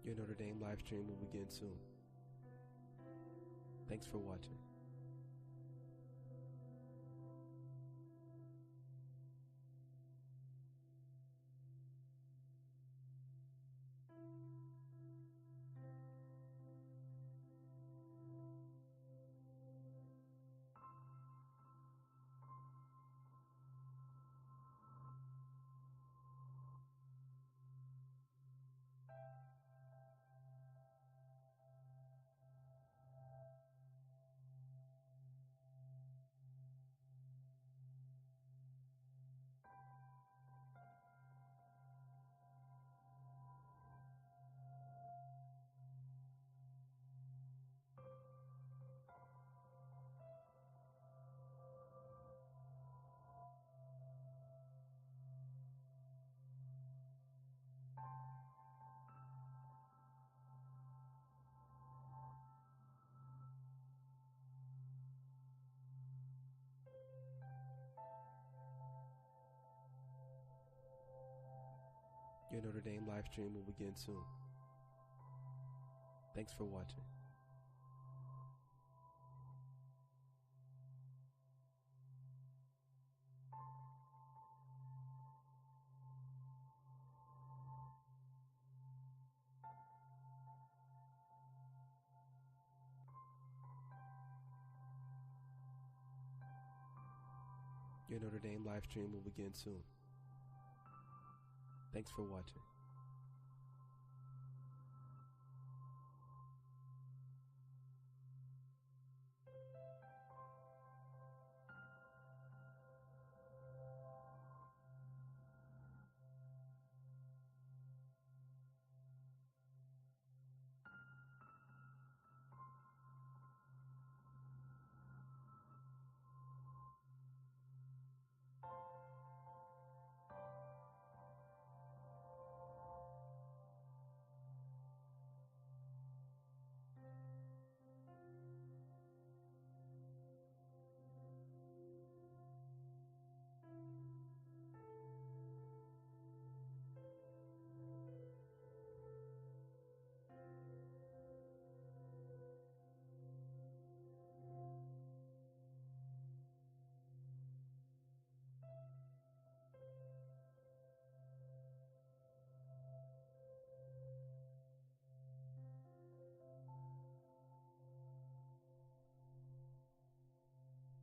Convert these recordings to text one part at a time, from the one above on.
Your Notre Dame live stream will begin soon. Thanks for watching. Your Notre Dame live stream will begin soon. Thanks for watching. Your Notre Dame live stream will begin soon. Thanks for watching.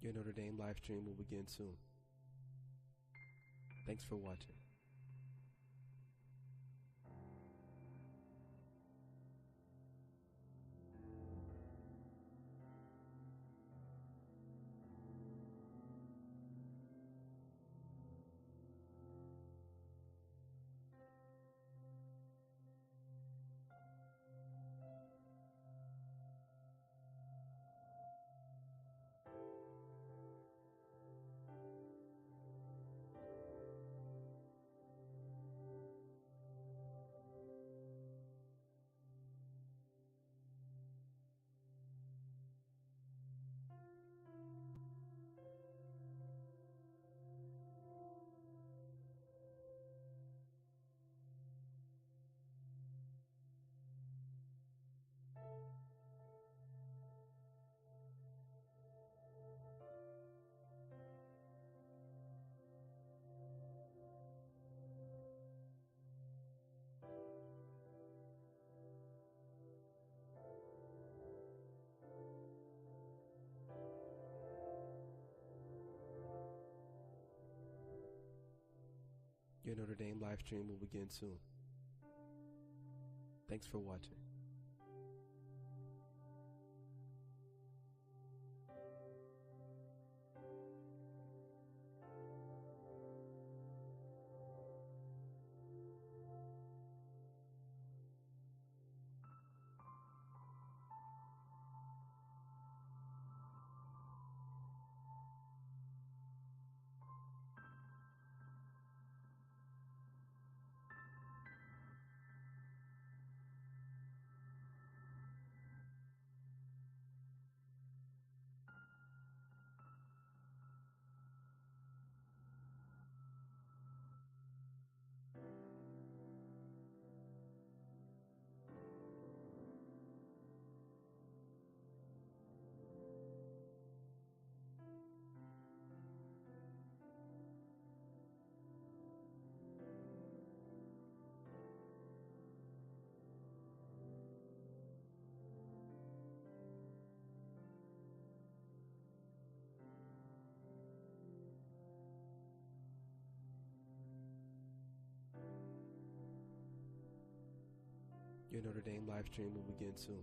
Your Notre Dame live stream will begin soon. Thanks for watching. Your Notre Dame live stream will begin soon. Thanks for watching. Your Notre Dame live stream will begin soon.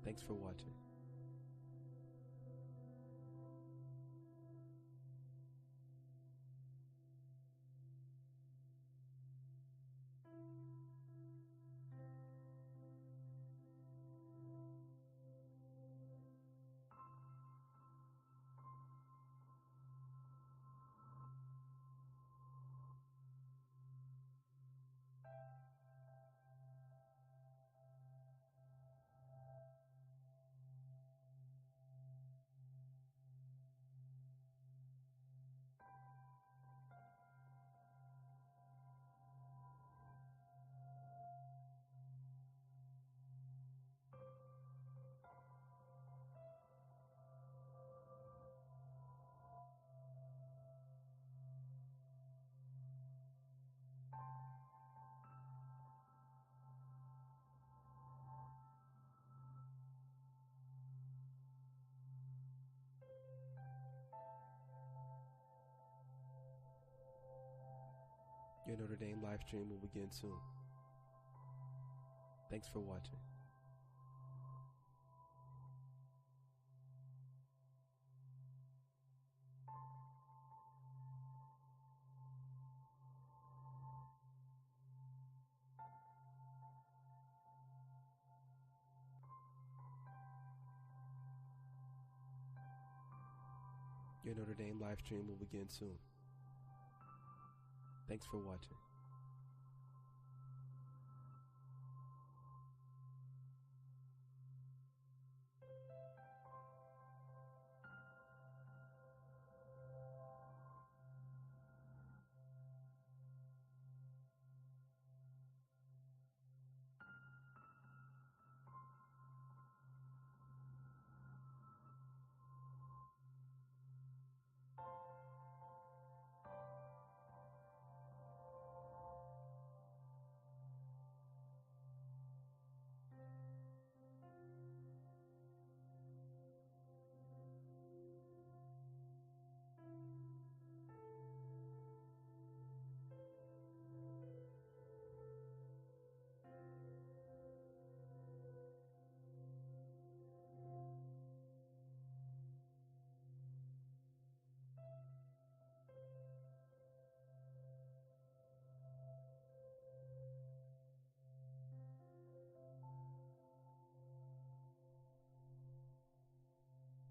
Thanks for watching. Your Notre Dame live stream will begin soon. Thanks for watching. Your Notre Dame live stream will begin soon. Thanks for watching.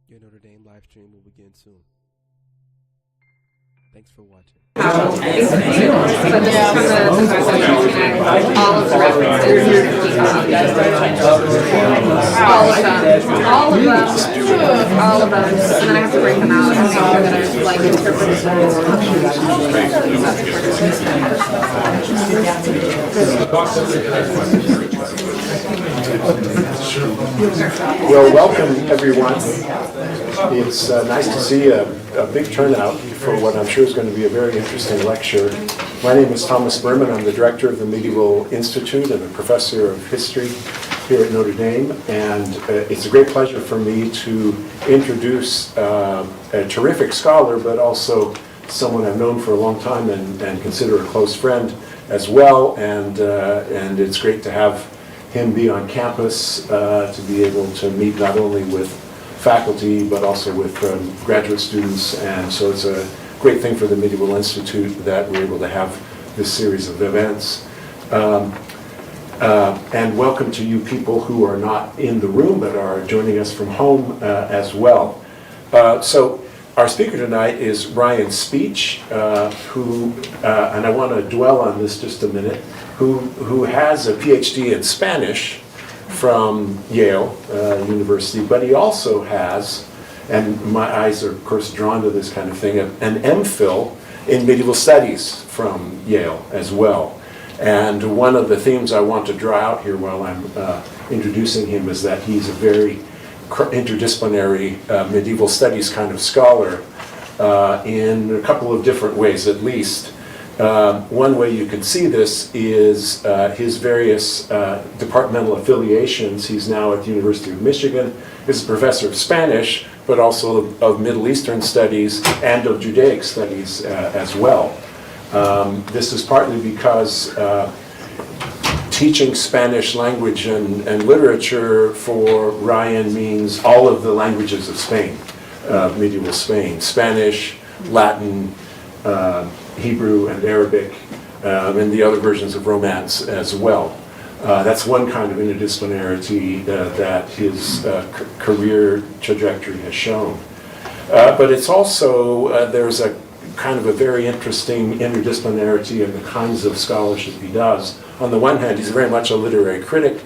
Your Notre Dame live stream will begin soon. Thanks for watching. But just all of the references, all of them, and then I have to break them out and make sure that I like interpret Well, welcome everyone. It's nice to see a big turnout for what I'm sure is going to be a very interesting lecture. My name is Thomas Berman. I'm the director of the Medieval Institute and a professor of history here at Notre Dame. And it's a great pleasure for me to introduce a terrific scholar, but also someone I've known for a long time and consider a close friend as well. And it's great to have him be on campus to be able to meet not only with faculty but also with graduate students, and so it's a great thing for the Medieval Institute that we're able to have this series of events. And welcome to you people who are not in the room but are joining us from home as well. So our speaker tonight is Ryan Szpiech, who, and I want to dwell on this just a minute, who has a PhD in Spanish from Yale University, but he also has, and my eyes are of course drawn to this kind of thing, an MPhil in medieval studies from Yale as well. And one of the themes I want to draw out here while I'm introducing him is that he's a very interdisciplinary medieval studies kind of scholar in a couple of different ways at least. One way you can see this is his various departmental affiliations. He's now at the University of Michigan. He's a professor of Spanish, but also of Middle Eastern studies and of Judaic studies as well. This is partly because teaching Spanish language and literature for Ryan means all of the languages of Spain, medieval Spain: Spanish, Latin, Hebrew, and Arabic, and the other versions of Romance as well. That's one kind of interdisciplinarity that his career trajectory has shown. But it's also, there's a kind of a very interesting interdisciplinarity in the kinds of scholarship he does. On the one hand, he's very much a literary critic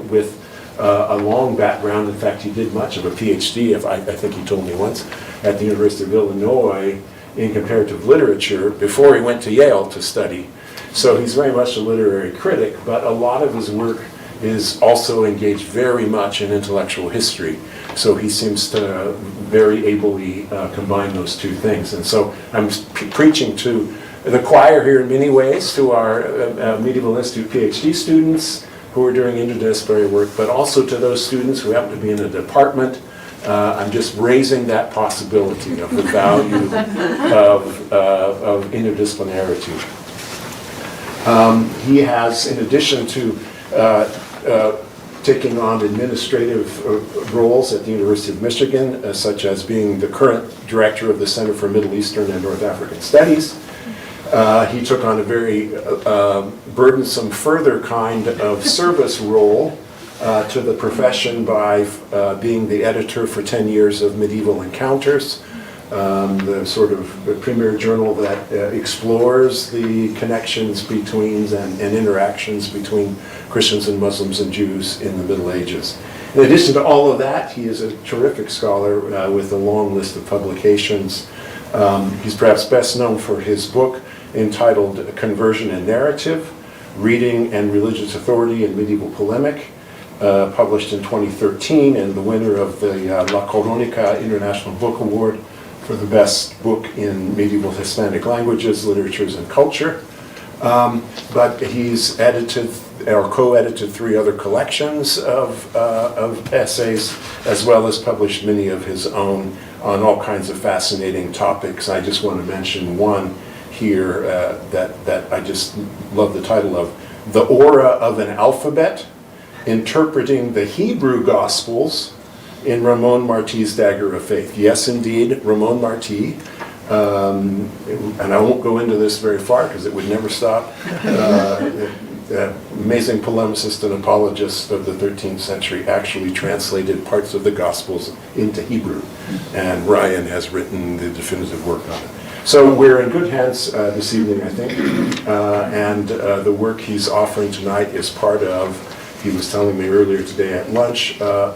with a long background. In fact, he did much of a PhD, I think he told me once, at the University of Illinois in comparative literature before he went to Yale to study. So he's very much a literary critic, but a lot of his work is also engaged very much in intellectual history. So he seems to very ably combine those two things. And so I'm preaching to the choir here in many ways, to our Medieval Institute PhD students who are doing interdisciplinary work, but also to those students who happen to be in a department. I'm just raising that possibility of the value of interdisciplinarity. He has, in addition to taking on administrative roles at the University of Michigan, such as being the current director of the Center for Middle Eastern and North African Studies, he took on a very burdensome further kind of service role to the profession by being the editor for 10 years of Medieval Encounters, the sort of the premier journal that explores the connections between and interactions between Christians and Muslims and Jews in the Middle Ages. In addition to all of that, he is a terrific scholar with a long list of publications. He's perhaps best known for his book entitled Conversion and Narrative: Reading and Religious Authority in Medieval Polemic, published in 2013, and the winner of the La Coronica International Book Award for the best book in medieval Hispanic languages, literatures, and culture. But he's edited or co-edited 3 other collections of essays, as well as published many of his own on all kinds of fascinating topics. I just want to mention one here that I just love the title of: The Aura of an Alphabet, Interpreting the Hebrew Gospels in Ramon Martí's Dagger of Faith. Yes, indeed, Ramon Martí, and I won't go into this very far because it would never stop, amazing polemicist and apologist of the 13th century, actually translated parts of the Gospels into Hebrew, and Ryan has written the definitive work on it. So we're in good hands this evening, I think, and the work he's offering tonight is part of, he was telling me earlier today at lunch, a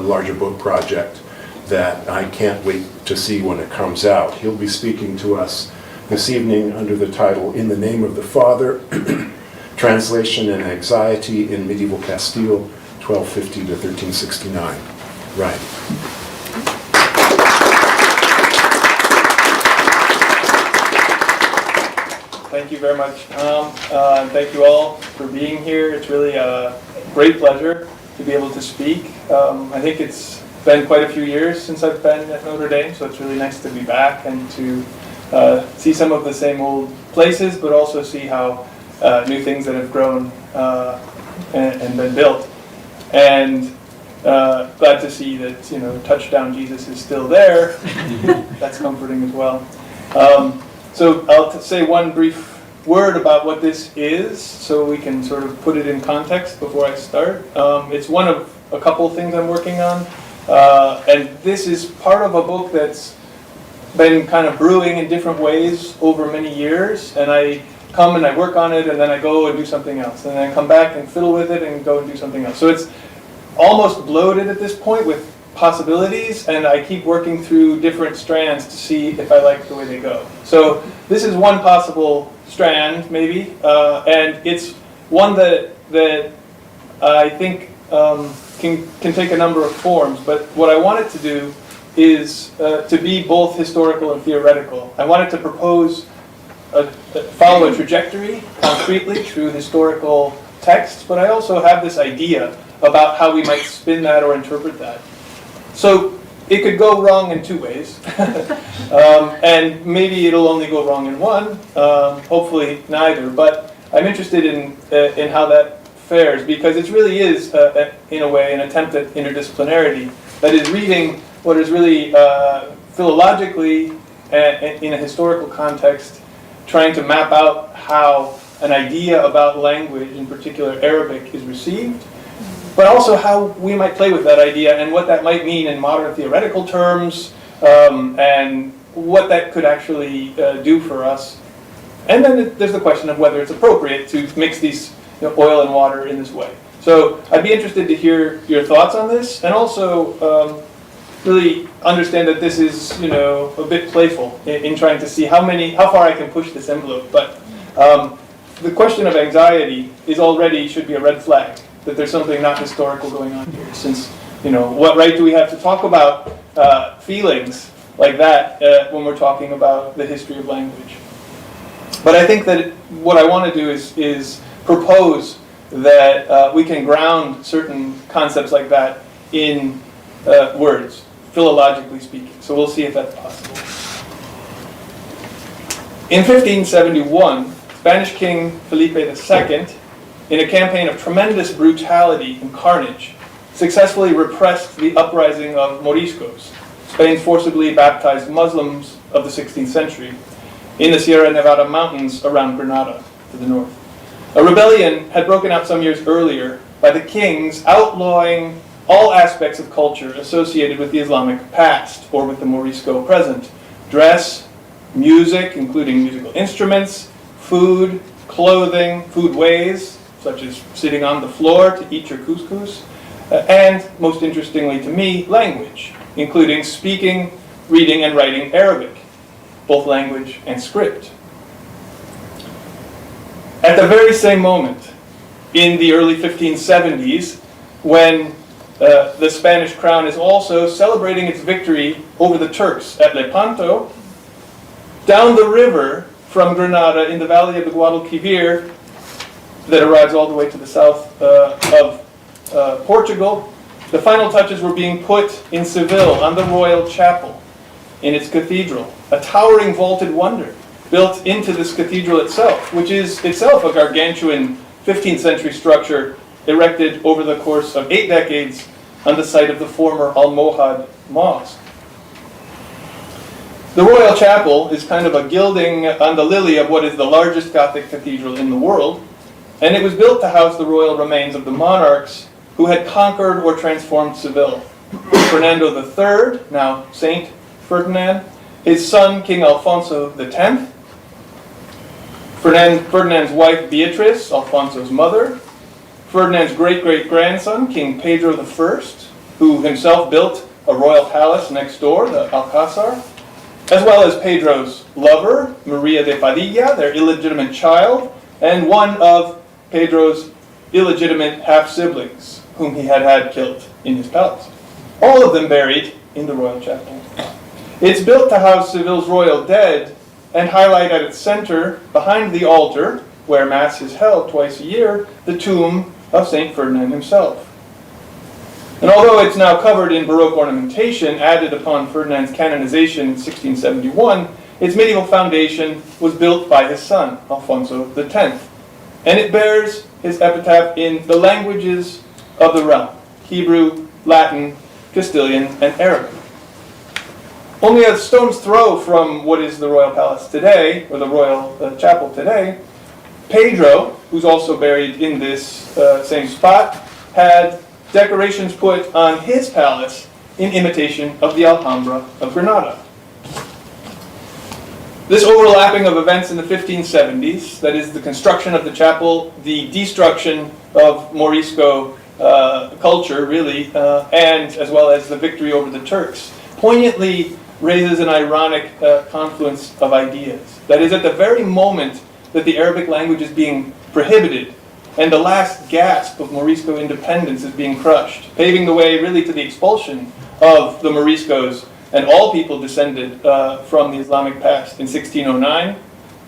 larger book project that I can't wait to see when it comes out. He'll be speaking to us this evening under the title In the Name of the Father, Translation and Anxiety in Medieval Castile, 1250 to 1369. Right. Thank you very much, Tom. And thank you all for being here. It's really a great pleasure to be able to speak. I think it's been quite a few years since I've been at Notre Dame, so it's really nice to be back and to see some of the same old places, but also see how new things that have grown and been built. And glad to see that, Touchdown Jesus is still there. That's comforting as well. So I'll say one brief word about what this is, so we can sort of put it in context before I start. It's one of a couple things I'm working on, and this is part of a book that's been kind of brewing in different ways over many years, and I come and I work on it, and then I go and do something else, and then I come back and fiddle with it and go and do something else. So it's almost bloated at this point with possibilities, and I keep working through different strands to see if I like the way they go. So this is one possible strand, maybe, and it's one that I think can take a number of forms. But what I want it to do is to be both historical and theoretical. I want it to propose follow a trajectory concretely through historical texts, but I also have this idea about how we might spin that or interpret that. So it could go wrong in 2 ways, and maybe it'll only go wrong in one, hopefully neither, but I'm interested in how that affairs, because it really is, in a way, an attempt at interdisciplinarity. That is, reading what is really philologically, in a historical context, trying to map out how an idea about language, in particular Arabic, is received, but also how we might play with that idea and what that might mean in modern theoretical terms, and what that could actually do for us. And then there's the question of whether it's appropriate to mix these oil and water in this way. So I'd be interested to hear your thoughts on this, and also really understand that this is a bit playful in trying to see how far I can push this envelope. But the question of anxiety should be a red flag, that there's something not historical going on here, since what right do we have to talk about feelings like that when we're talking about the history of language? But I think that what I want to do is propose that we can ground certain concepts like that in words, philologically speaking. So we'll see if that's possible. In 1571, Spanish King Felipe II, in a campaign of tremendous brutality and carnage, successfully repressed the uprising of Moriscos, Spain's forcibly baptized Muslims of the 16th century, in the Sierra Nevada mountains around Granada to the north. A rebellion had broken out some years earlier by the kings outlawing all aspects of culture associated with the Islamic past or with the Morisco present: dress, music, including musical instruments, food, clothing, food ways, such as sitting on the floor to eat your couscous, and, most interestingly to me, language, including speaking, reading, and writing Arabic, both language and script. At the very same moment, in the early 1570s, when the Spanish crown is also celebrating its victory over the Turks at Lepanto, down the river from Granada in the valley of the Guadalquivir, that arrives all the way to the south of Portugal, the final touches were being put in Seville on the royal chapel in its cathedral, a towering vaulted wonder built into this cathedral itself, which is itself a gargantuan 15th century structure erected over the course of 8 decades on the site of the former Almohad Mosque. The royal chapel is kind of a gilding on the lily of what is the largest Gothic cathedral in the world, and it was built to house the royal remains of the monarchs who had conquered or transformed Seville. Fernando III, now Saint Ferdinand, his son King Alfonso X, Ferdinand's wife Beatrice, Alfonso's mother, Ferdinand's great-great-grandson, King Pedro I, who himself built a royal palace next door, the Alcázar, as well as Pedro's lover, Maria de Padilla, their illegitimate child, and one of Pedro's illegitimate half-siblings, whom he had killed in his palace. All of them buried in the royal chapel. It's built to house Seville's royal dead and highlight at its center, behind the altar, where Mass is held twice a year, the tomb of Saint Ferdinand himself. And although it's now covered in Baroque ornamentation added upon Ferdinand's canonization in 1671, its medieval foundation was built by his son, Alfonso X, and it bears his epitaph in the languages of the realm: Hebrew, Latin, Castilian, and Arabic. Only a stone's throw from what is the royal palace today, or the royal chapel today, Pedro, who's also buried in this same spot, had decorations put on his palace in imitation of the Alhambra of Granada. This overlapping of events in the 1570s, that is the construction of the chapel, the destruction of Morisco culture, really, and as well as the victory over the Turks, poignantly raises an ironic confluence of ideas. That is, at the very moment that the Arabic language is being prohibited and the last gasp of Morisco independence is being crushed, paving the way really to the expulsion of the Moriscos and all people descended from the Islamic past in 1609,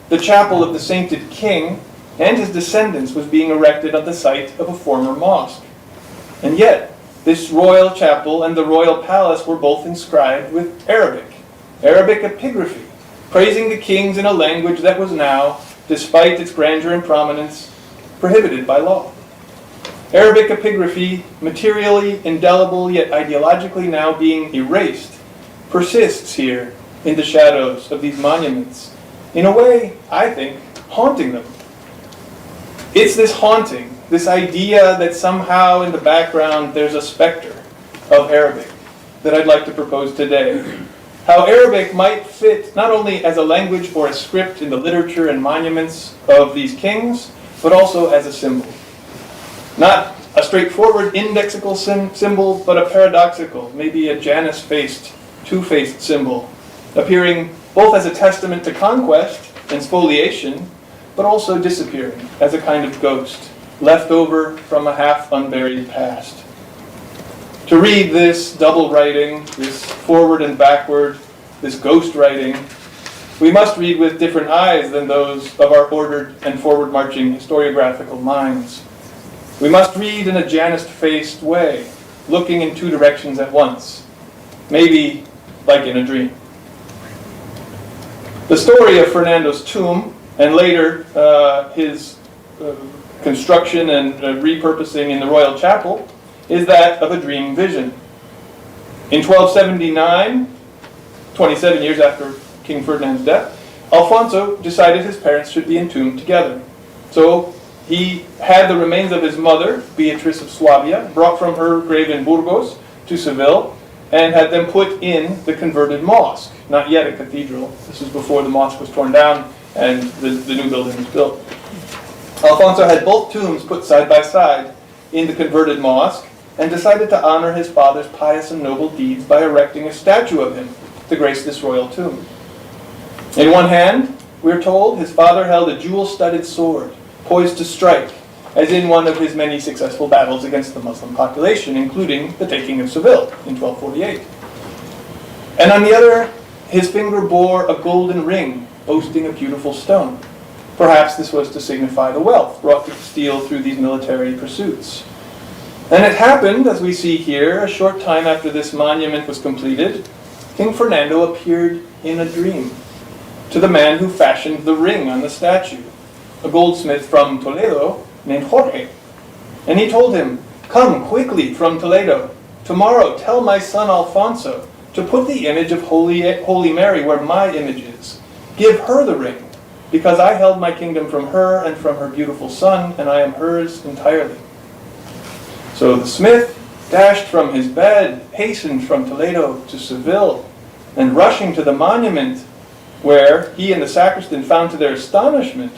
the chapel of the sainted king and his descendants was being erected on the site of a former mosque. And yet, this royal chapel and the royal palace were both inscribed with Arabic epigraphy, praising the kings in a language that was now, despite its grandeur and prominence, prohibited by law. Arabic epigraphy, materially indelible yet ideologically now being erased, persists here in the shadows of these monuments, in a way, I think, haunting them. It's this haunting, this idea that somehow in the background there's a specter of Arabic that I'd like to propose today. How Arabic might fit not only as a language or a script in the literature and monuments of these kings, but also as a symbol. Not a straightforward indexical symbol, but a paradoxical, maybe a Janus-faced, two-faced symbol, appearing both as a testament to conquest and spoliation, but also disappearing as a kind of ghost, left over from a half-unburied past. To read this double writing, this forward and backward, this ghost writing, we must read with different eyes than those of our ordered and forward-marching historiographical minds. We must read in a Janus-faced way, looking in two directions at once, maybe like in a dream. The story of Fernando's tomb, and later his construction and repurposing in the royal chapel, is that of a dream vision. In 1279, 27 years after King Ferdinand's death, Alfonso decided his parents should be entombed together. So he had the remains of his mother, Beatrice of Swabia, brought from her grave in Burgos to Seville, and had them put in the converted mosque, not yet a cathedral. This was before the mosque was torn down and the new building was built. Alfonso had both tombs put side by side in the converted mosque, and decided to honor his father's pious and noble deeds by erecting a statue of him to grace this royal tomb. In one hand, we're told, his father held a jewel-studded sword, poised to strike, as in one of his many successful battles against the Muslim population, including the taking of Seville in 1248. And on the other, his finger bore a golden ring, boasting a beautiful stone. Perhaps this was to signify the wealth brought to Castile through these military pursuits. And it happened, as we see here, a short time after this monument was completed, King Fernando appeared in a dream to the man who fashioned the ring on the statue, a goldsmith from Toledo named Jorge. And he told him, "Come quickly from Toledo. Tomorrow tell my son Alfonso to put the image of Holy Mary where my image is. Give her the ring, because I held my kingdom from her and from her beautiful son, and I am hers entirely." So the smith dashed from his bed, hastened from Toledo to Seville, and rushing to the monument, where he and the sacristan found to their astonishment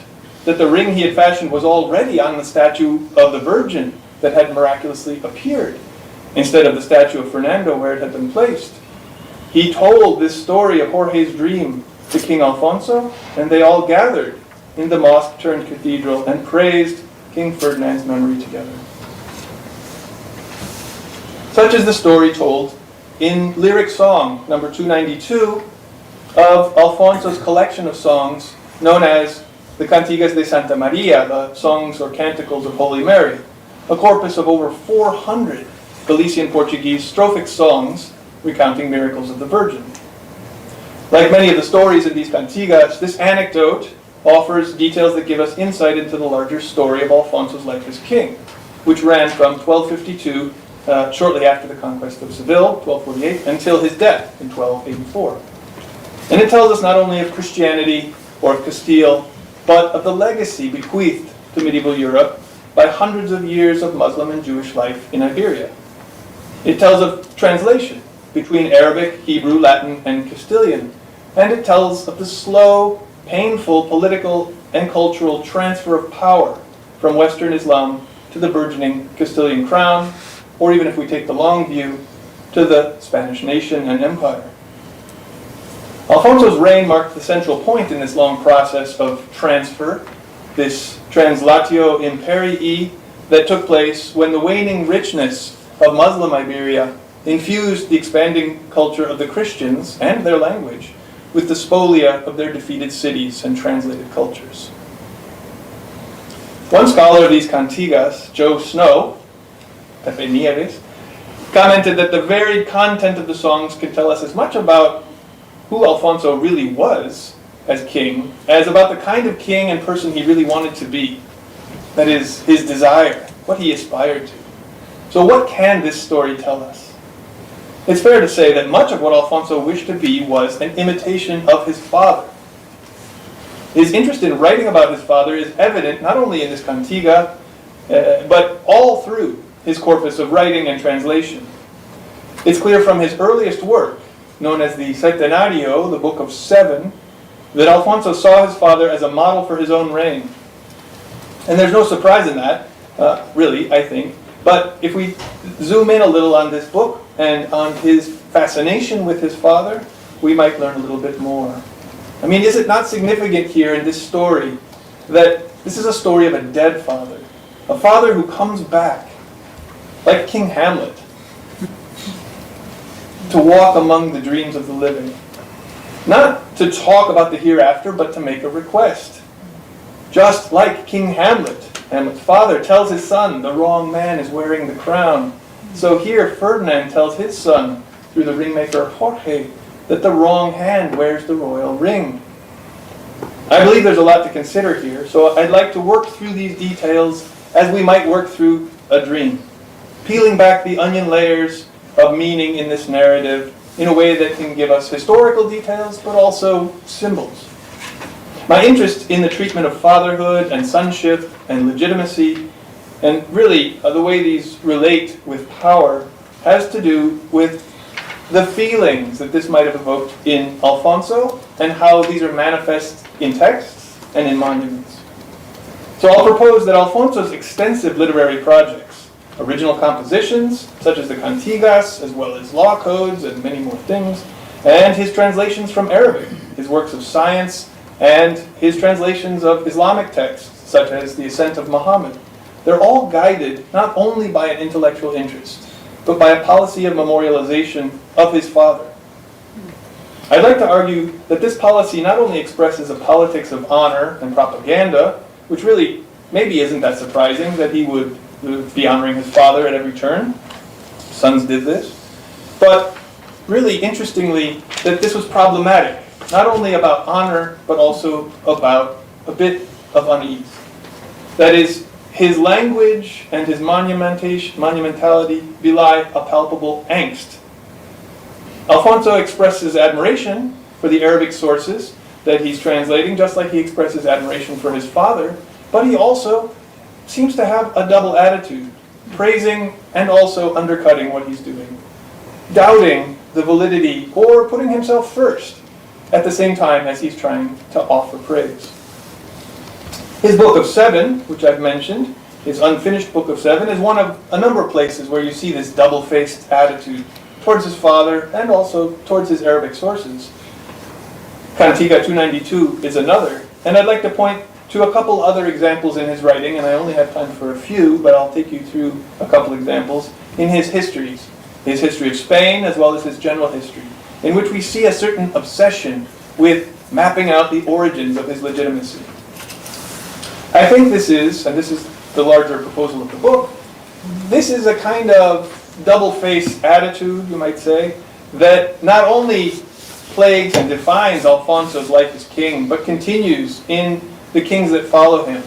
that the ring he had fashioned was already on the statue of the Virgin that had miraculously appeared, instead of the statue of Fernando where it had been placed. He told this story of Jorge's dream to King Alfonso, and they all gathered in the mosque-turned-cathedral and praised King Ferdinand's memory together. Such is the story told in lyric song number 292 of Alfonso's collection of songs known as the Cantigas de Santa Maria, the songs or canticles of Holy Mary, a corpus of over 400 Galician Portuguese strophic songs recounting miracles of the Virgin. Like many of the stories in these cantigas, this anecdote offers details that give us insight into the larger story of Alfonso's life as king, which ran from 1252, shortly after the conquest of Seville, 1248, until his death in 1284. And it tells us not only of Christianity or of Castile, but of the legacy bequeathed to medieval Europe by hundreds of years of Muslim and Jewish life in Iberia. It tells of translation between Arabic, Hebrew, Latin, and Castilian. And it tells of the slow, painful political and cultural transfer of power from Western Islam to the burgeoning Castilian crown, or even if we take the long view, to the Spanish nation and empire. Alfonso's reign marked the central point in this long process of transfer, this translatio imperii that took place when the waning richness of Muslim Iberia infused the expanding culture of the Christians and their language with the spolia of their defeated cities and translated cultures. One scholar of these cantigas, Joe Snow, Pepe Nieves, commented that the varied content of the songs can tell us as much about who Alfonso really was as king as about the kind of king and person he really wanted to be. That is, his desire what he aspired to. So what can this story tell us? It's fair to say that much of what Alfonso wished to be was an imitation of his father. His interest in writing about his father is evident not only in this cantiga, but all through his corpus of writing and translation. It's clear from his earliest work, known as the Centenario, the Book of Seven, that Alfonso saw his father as a model for his own reign. And there's no surprise in that, really, I think. But if we zoom in a little on this book and on his fascination with his father, we might learn a little bit more. I mean, is it not significant here in this story that this is a story of a dead father? A father who comes back, like King Hamlet, to walk among the dreams of the living. Not to talk about the hereafter, but to make a request. Just like King Hamlet, Hamlet's father tells his son, the wrong man is wearing the crown. So here Ferdinand tells his son, through the ringmaker Jorge, that the wrong hand wears the royal ring. I believe there's a lot to consider here, so I'd like to work through these details as we might work through a dream, peeling back the onion layers of meaning in this narrative in a way that can give us historical details, but also symbols. My interest in the treatment of fatherhood and sonship and legitimacy, and really the way these relate with power, has to do with the feelings that this might have evoked in Alfonso and how these are manifest in texts and in monuments. So I'll propose that Alfonso's extensive literary projects, original compositions such as the cantigas, as well as law codes and many more things, and his translations from Arabic, his works of science, and his translations of Islamic texts, such as the Ascent of Muhammad, they're all guided not only by an intellectual interest, but by a policy of memorialization of his father. I'd like to argue that this policy not only expresses a politics of honor and propaganda, which really maybe isn't that surprising that he would be honoring his father at every turn. Sons did this. But really interestingly, that this was problematic, not only about honor, but also about a bit of unease. That is, his language and his monumentality belie a palpable angst. Alfonso expresses admiration for the Arabic sources that he's translating, just like he expresses admiration for his father, but he also seems to have a double attitude, praising and also undercutting what he's doing, doubting the validity or putting himself first at the same time as he's trying to offer praise. His Book of Seven, which I've mentioned, his unfinished Book of Seven, is one of a number of places where you see this double-faced attitude towards his father and also towards his Arabic sources. Cantiga 292 is another, and I'd like to point to a couple other examples in his writing, and I only have time for a few, but I'll take you through a couple examples in his histories, his history of Spain as well as his general history, in which we see a certain obsession with mapping out the origins of his legitimacy. I think this is, and this is the larger proposal of the book, this is a kind of double-faced attitude, you might say, that not only plagues and defines Alfonso's life as king, but continues in the kings that follow him.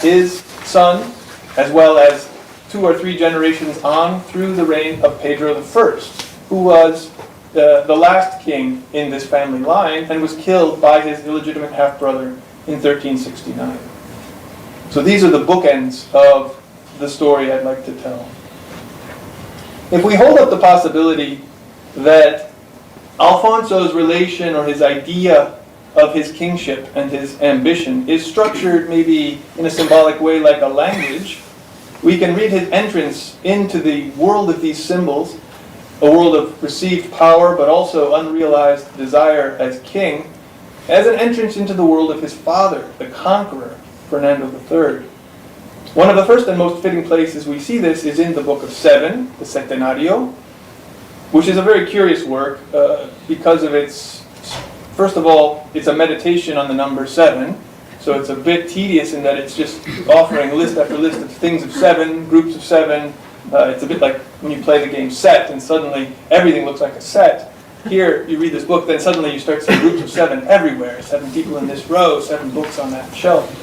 His son, as well as 2 or 3 generations on through the reign of Pedro I, who was the last king in this family line and was killed by his illegitimate half-brother in 1369. So these are the bookends of the story I'd like to tell. If we hold up the possibility that Alfonso's relation or his idea of his kingship and his ambition is structured maybe in a symbolic way like a language, we can read his entrance into the world of these symbols, a world of received power but also unrealized desire as king, as an entrance into the world of his father, the conqueror, Fernando III. One of the first and most fitting places we see this is in the Book of Seven, the Centenario, which is a very curious work because of its, first of all, it's a meditation on the number 7, so it's a bit tedious in that it's just offering list after list of things of 7, groups of 7. It's a bit like when you play the game set and suddenly everything looks like a set. Here, you read this book, then suddenly you start seeing groups of 7 everywhere. 7 people in this row, 7 books on that shelf.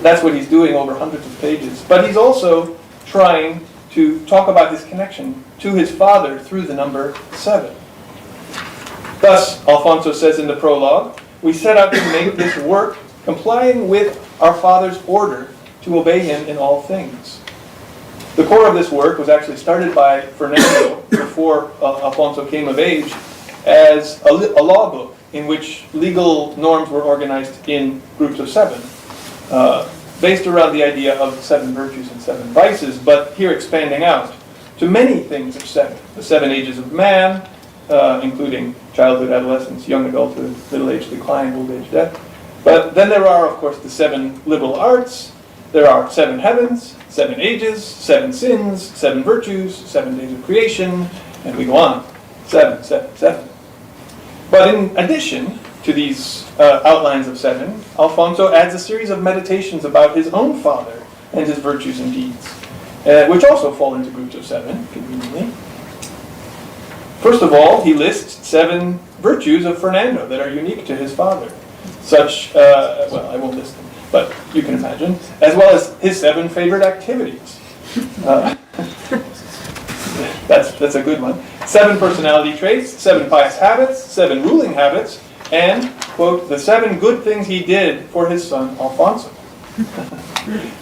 That's what he's doing over hundreds of pages. But he's also trying to talk about his connection to his father through the number 7. Thus, Alfonso says in the prologue, we set out to make this work complying with our father's order to obey him in all things. The core of this work was actually started by Fernando before Alfonso came of age as a law book in which legal norms were organized in groups of 7, based around the idea of 7 virtues and 7 vices, but here expanding out to many things of 7. The 7 ages of man, including childhood, adolescence, young adulthood, middle age, decline, old age, death. But then there are, of course, the 7 liberal arts. There are 7 heavens, 7 ages, 7 sins, 7 virtues, 7 days of creation, and we go on. 7, 7, 7. But in addition to these outlines of 7, Alfonso adds a series of meditations about his own father and his virtues and deeds, which also fall into groups of 7, conveniently. First of all, he lists 7 virtues of Fernando that are unique to his father. Such, well, I won't list them, but you can imagine, as well as his 7 favorite activities. That's a good one. 7 personality traits, 7 pious habits, 7 ruling habits, and, quote, the 7 good things he did for his son Alfonso.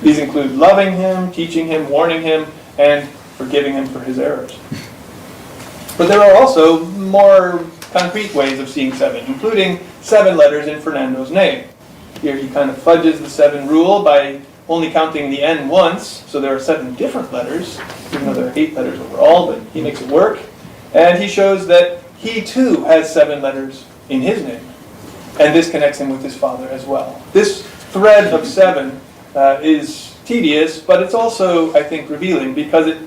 These include loving him, teaching him, warning him, and forgiving him for his errors. But there are also more concrete ways of seeing 7, including 7 letters in Fernando's name. Here he kind of fudges the 7 rule by only counting the N once, so there are 7 different letters, even though there are 8 letters overall, but he makes it work. And he shows that he too has 7 letters in his name, and this connects him with his father as well. This thread of 7 is tedious, but it's also, I think, revealing, because it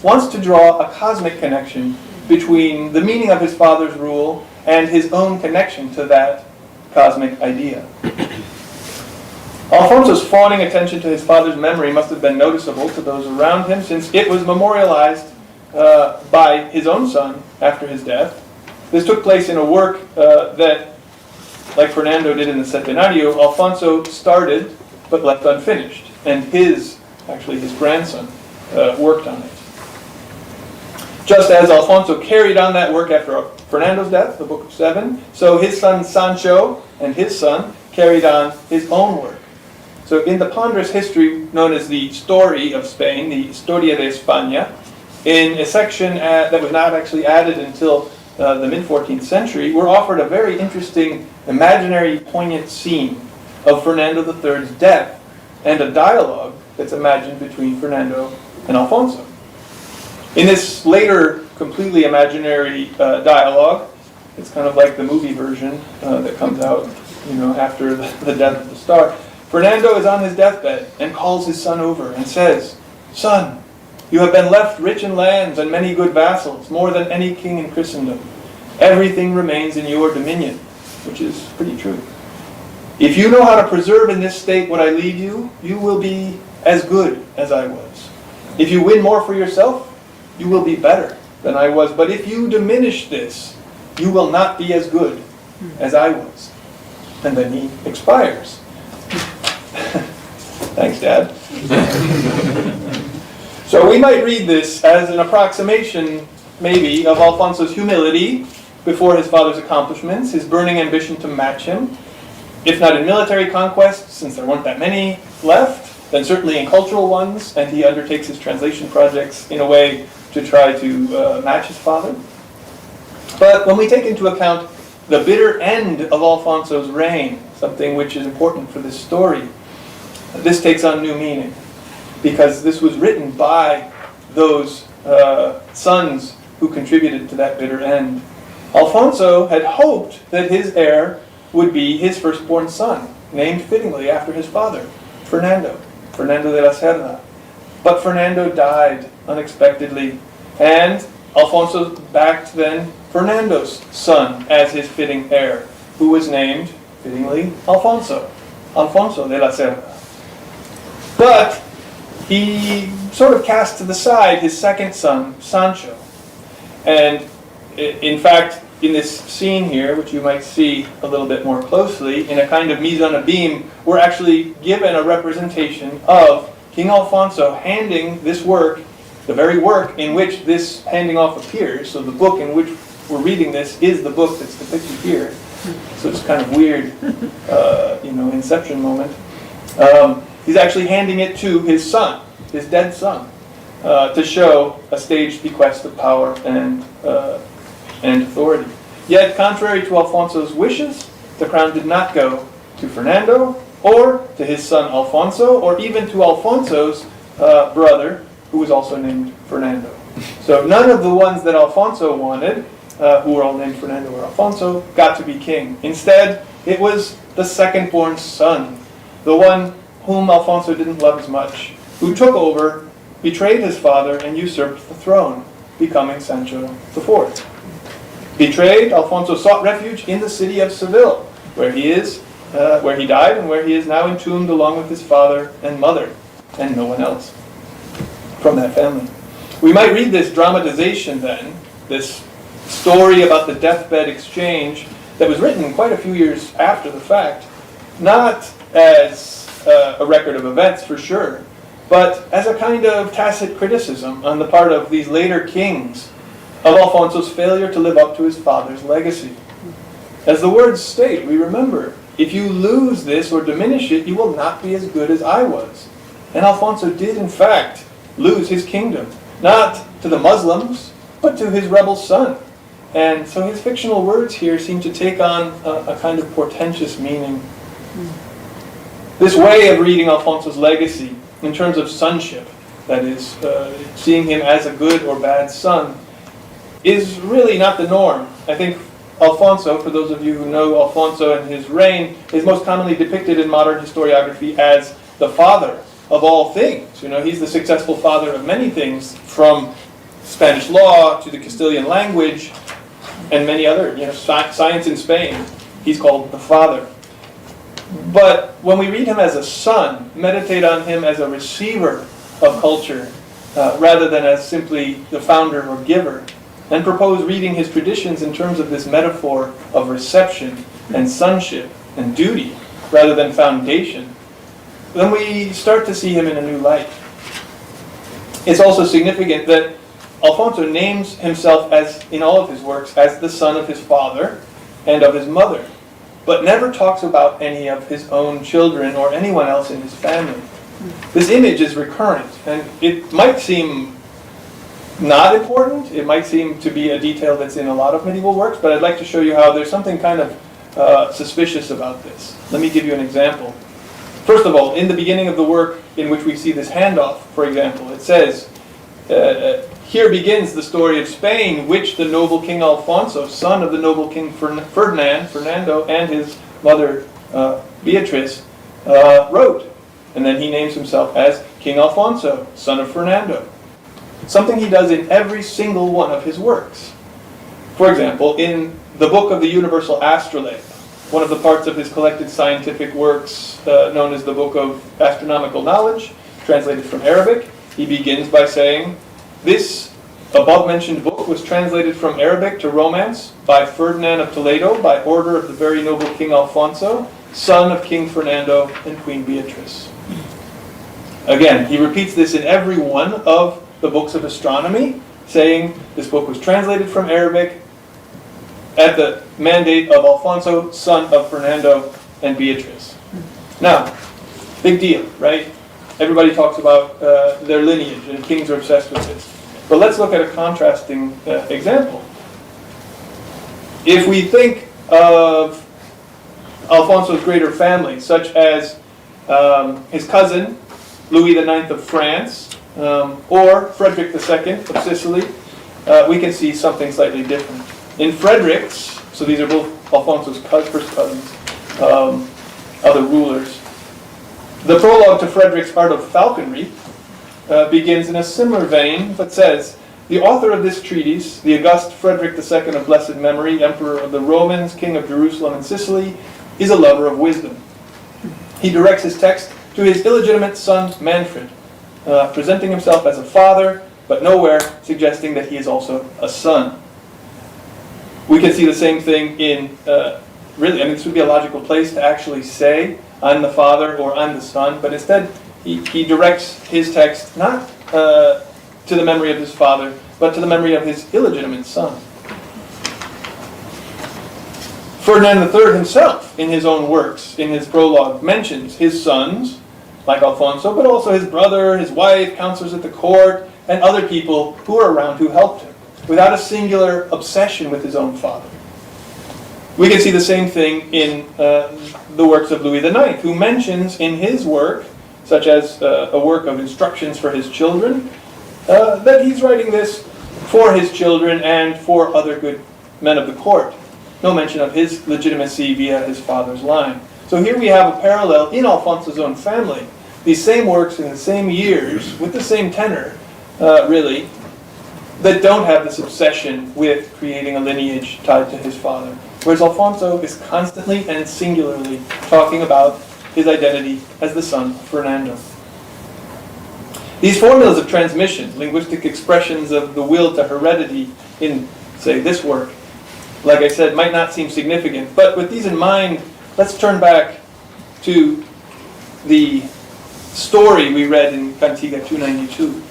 wants to draw a cosmic connection between the meaning of his father's rule and his own connection to that cosmic idea. Alfonso's fawning attention to his father's memory must have been noticeable to those around him, since it was memorialized by his own son after his death. This took place in a work that, like Fernando did in the Centenario, Alfonso started but left unfinished, and his grandson, worked on it. Just as Alfonso carried on that work after Fernando's death, the Book of 7, so his son Sancho and his son carried on his own work. So in the ponderous history known as the Story of Spain, the Historia de España, in a section that was not actually added until the mid-14th century, we're offered a very interesting, imaginary, poignant scene of Fernando III's death and a dialogue that's imagined between Fernando and Alfonso. In this later, completely imaginary dialogue, it's kind of like the movie version that comes out, after the death of the star. Fernando is on his deathbed and calls his son over and says, "Son, you have been left rich in lands and many good vassals, more than any king in Christendom. Everything remains in your dominion," which is pretty true. "If you know how to preserve in this state what I leave you, you will be as good as I was. If you win more for yourself, you will be better than I was. But if you diminish this, you will not be as good as I was." And then he expires. Thanks, Dad. So we might read this as an approximation, maybe, of Alfonso's humility before his father's accomplishments, his burning ambition to match him, if not in military conquests, since there weren't that many left, then certainly in cultural ones, and he undertakes his translation projects in a way to try to match his father. But when we take into account the bitter end of Alfonso's reign, something which is important for this story, this takes on new meaning, because this was written by those sons who contributed to that bitter end. Alfonso had hoped that his heir would be his firstborn son, named fittingly after his father, Fernando de la Cerda. But Fernando died unexpectedly, and Alfonso backed then Fernando's son as his fitting heir, who was named, fittingly, Alfonso de la Cerda. But he sort of cast to the side his second son, Sancho. And in fact, in this scene here, which you might see a little bit more closely, in a kind of mise en abîme, we're actually given a representation of King Alfonso handing this work, the very work in which this handing off appears, so the book in which we're reading this is the book that's depicted here. So it's kind of weird, inception moment. He's actually handing it to his son, his dead son, to show a staged bequest of power and authority. Yet, contrary to Alfonso's wishes, the crown did not go to Fernando, or to his son Alfonso, or even to Alfonso's brother, who was also named Fernando. So none of the ones that Alfonso wanted, who were all named Fernando or Alfonso, got to be king. Instead, it was the second-born son, the one whom Alfonso didn't love as much, who took over, betrayed his father, and usurped the throne, becoming Sancho IV. Betrayed, Alfonso sought refuge in the city of Seville, where he died, and where he is now entombed along with his father and mother, and no one else from that family. We might read this dramatization then, this story about the deathbed exchange that was written quite a few years after the fact, not as a record of events for sure, but as a kind of tacit criticism on the part of these later kings of Alfonso's failure to live up to his father's legacy. As the words state, we remember, if you lose this or diminish it, you will not be as good as I was. And Alfonso did, in fact, lose his kingdom, not to the Muslims, but to his rebel son. And so his fictional words here seem to take on a kind of portentous meaning. This way of reading Alfonso's legacy in terms of sonship, that is, seeing him as a good or bad son, is really not the norm. I think Alfonso, for those of you who know Alfonso and his reign, is most commonly depicted in modern historiography as the father of all things. You know, he's the successful father of many things, from Spanish law to the Castilian language and many other, science in Spain. He's called the father. But when we read him as a son, meditate on him as a receiver of culture, rather than as simply the founder or giver, and propose reading his traditions in terms of this metaphor of reception and sonship and duty, rather than foundation, then we start to see him in a new light. It's also significant that Alfonso names himself, as in all of his works, as the son of his father and of his mother, but never talks about any of his own children or anyone else in his family. This image is recurrent, and it might seem not important. It might seem to be a detail that's in a lot of medieval works, but I'd like to show you how there's something kind of suspicious about this. Let me give you an example. First of all, in the beginning of the work in which we see this handoff, for example, it says, here begins the story of Spain, which the noble King Alfonso, son of the noble King Fernando, and his mother Beatrice, wrote. And then he names himself as King Alfonso, son of Fernando. Something he does in every single one of his works. For example, in the Book of the Universal Astrolabe, one of the parts of his collected scientific works known as the Book of Astronomical Knowledge, translated from Arabic, he begins by saying, this above-mentioned book was translated from Arabic to Romance by Ferdinand of Toledo by order of the very noble King Alfonso, son of King Fernando and Queen Beatrice. Again, he repeats this in every one of the books of astronomy, saying this book was translated from Arabic at the mandate of Alfonso, son of Fernando and Beatrice. Now, big deal, right? Everybody talks about their lineage, and kings are obsessed with this. But let's look at a contrasting example. If we think of Alfonso's greater family, such as his cousin, Louis IX of France, or Frederick II of Sicily, we can see something slightly different. In Frederick's, so these are both Alfonso's first cousins, other rulers, the prologue to Frederick's Art of Falconry begins in a similar vein, but says, the author of this treatise, the august Frederick II of blessed memory, Emperor of the Romans, King of Jerusalem and Sicily, is a lover of wisdom. He directs his text to his illegitimate son Manfred, presenting himself as a father, but nowhere suggesting that he is also a son. We can see the same thing in, this would be a logical place to actually say, I'm the father or I'm the son, but instead he directs his text not to the memory of his father, but to the memory of his illegitimate son. Ferdinand III himself, in his own works, in his prologue, mentions his sons, like Alfonso, but also his brother, his wife, counselors at the court, and other people who were around who helped him, without a singular obsession with his own father. We can see the same thing in the works of Louis IX, who mentions in his work, such as a work of instructions for his children, that he's writing this for his children and for other good men of the court. No mention of his legitimacy via his father's line. So here we have a parallel in Alfonso's own family. These same works in the same years, with the same tenor, really, that don't have this obsession with creating a lineage tied to his father. Whereas Alfonso is constantly and singularly talking about his identity as the son of Fernando. These formulas of transmission, linguistic expressions of the will to heredity in, say, this work, like I said, might not seem significant. But with these in mind, let's turn back to the story we read in Cantiga 292.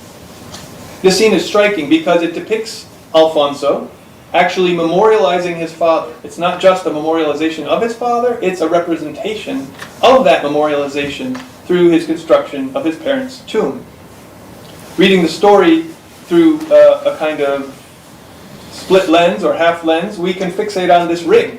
This scene is striking because it depicts Alfonso actually memorializing his father. It's not just a memorialization of his father, it's a representation of that memorialization through his construction of his parents' tomb. Reading the story through a kind of split lens or half lens, we can fixate on this ring,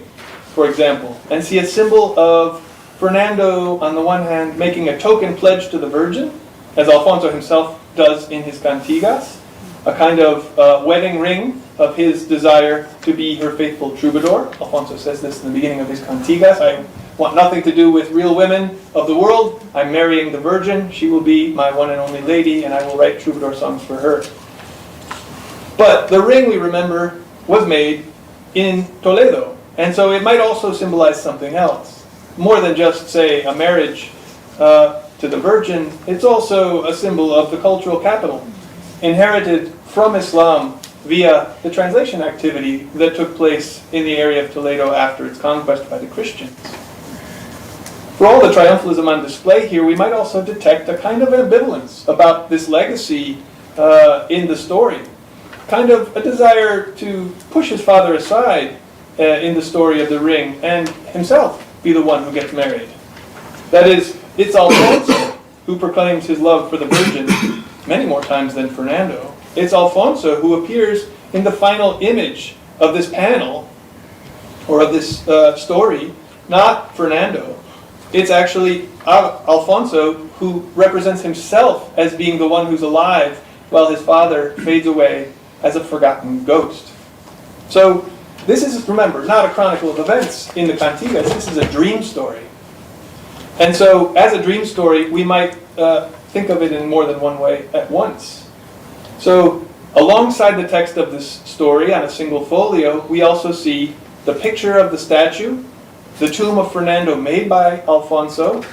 for example, and see a symbol of Fernando, on the one hand, making a token pledge to the Virgin, as Alfonso himself does in his cantigas, a kind of wedding ring of his desire to be her faithful troubadour. Alfonso says this in the beginning of his cantigas. I want nothing to do with real women of the world. I'm marrying the Virgin. She will be my one and only lady, and I will write troubadour songs for her. But the ring, we remember, was made in Toledo. And so it might also symbolize something else. More than just, say, a marriage to the Virgin, it's also a symbol of the cultural capital, inherited from Islam via the translation activity that took place in the area of Toledo after its conquest by the Christians. For all the triumphalism on display here, we might also detect a kind of ambivalence about this legacy in the story. Kind of a desire to push his father aside in the story of the ring and himself be the one who gets married. That is, it's Alfonso who proclaims his love for the Virgin many more times than Fernando. It's Alfonso who appears in the final image of this panel, or of this story, not Fernando. It's actually Alfonso who represents himself as being the one who's alive while his father fades away as a forgotten ghost. So this is, remember, not a chronicle of events in the Cantigas. This is a dream story. And so as a dream story, we might think of it in more than one way at once. So alongside the text of this story on a single folio, we also see the picture of the statue, the tomb of Fernando made by Alfonso,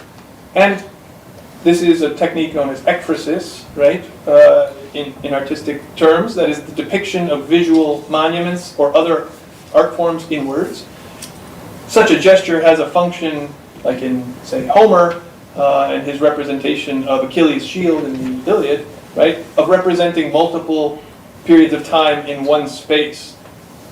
and this is a technique known as ekphrasis, right, in artistic terms. That is the depiction of visual monuments or other art forms in words. Such a gesture has a function, like in, say, Homer and his representation of Achilles' shield in the Iliad, right, of representing multiple periods of time in one space.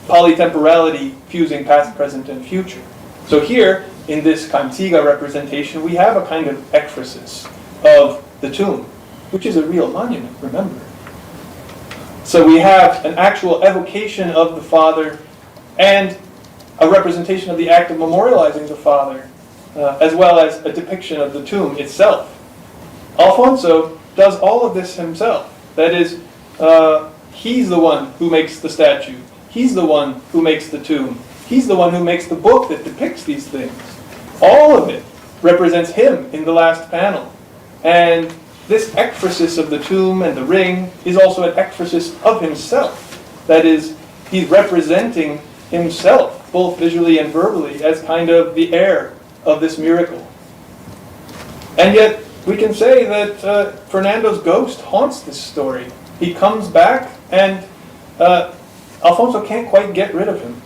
Polytemporality fusing past, present, and future. So here, in this Cantiga representation, we have a kind of ekphrasis of the tomb, which is a real monument, remember. So we have an actual evocation of the father and a representation of the act of memorializing the father, as well as a depiction of the tomb itself. Alfonso does all of this himself. That is, he's the one who makes the statue. He's the one who makes the tomb. He's the one who makes the book that depicts these things. All of it represents him in the last panel. And this ekphrasis of the tomb and the ring is also an ekphrasis of himself. That is, he's representing himself, both visually and verbally, as kind of the heir of this miracle. And yet, we can say that Fernando's ghost haunts this story. He comes back, and Alfonso can't quite get rid of him.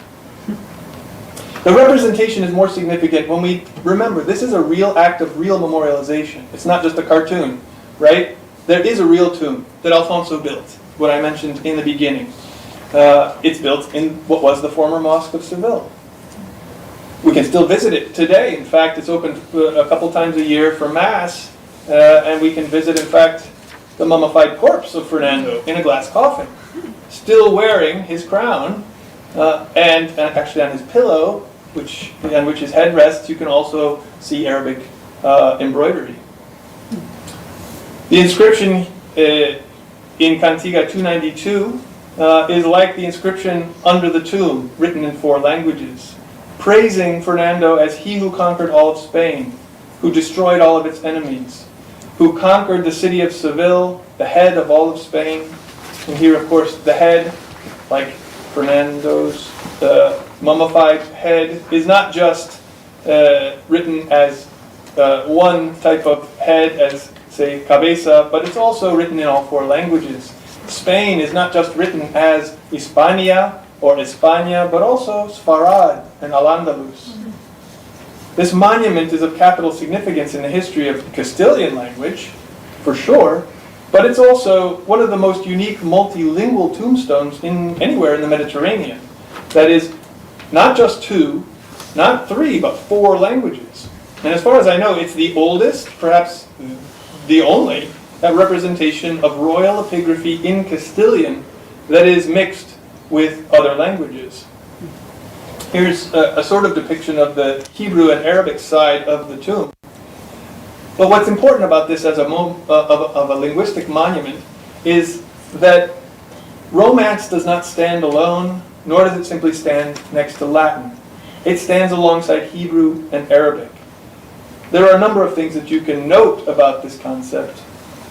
The representation is more significant when we remember this is a real act of real memorialization. It's not just a cartoon, right? There is a real tomb that Alfonso built, what I mentioned in the beginning. It's built in what was the former Mosque of Seville. We can still visit it today. In fact, it's open a couple times a year for Mass, and we can visit, in fact, the mummified corpse of Fernando in a glass coffin, still wearing his crown, and actually on his pillow, on which his head rests, you can also see Arabic embroidery. The inscription in Cantiga 292 is like the inscription under the tomb, written in 4 languages, praising Fernando as he who conquered all of Spain, who destroyed all of its enemies, who conquered the city of Seville, the head of all of Spain. And here, of course, the head, like Fernando's mummified head, is not just written as one type of head, as, say, cabeza, but it's also written in all 4 languages. Spain is not just written as Hispania or España, but also Sfarad and Al-Andalus. This monument is of capital significance in the history of the Castilian language, for sure, but it's also one of the most unique multilingual tombstones anywhere in the Mediterranean. That is, not just 2, not 3, but 4 languages. And as far as I know, it's the oldest, perhaps the only, representation of royal epigraphy in Castilian that is mixed with other languages. Here's a sort of depiction of the Hebrew and Arabic side of the tomb. But what's important about this as of a linguistic monument is that Romance does not stand alone, nor does it simply stand next to Latin. It stands alongside Hebrew and Arabic. There are a number of things that you can note about this concept.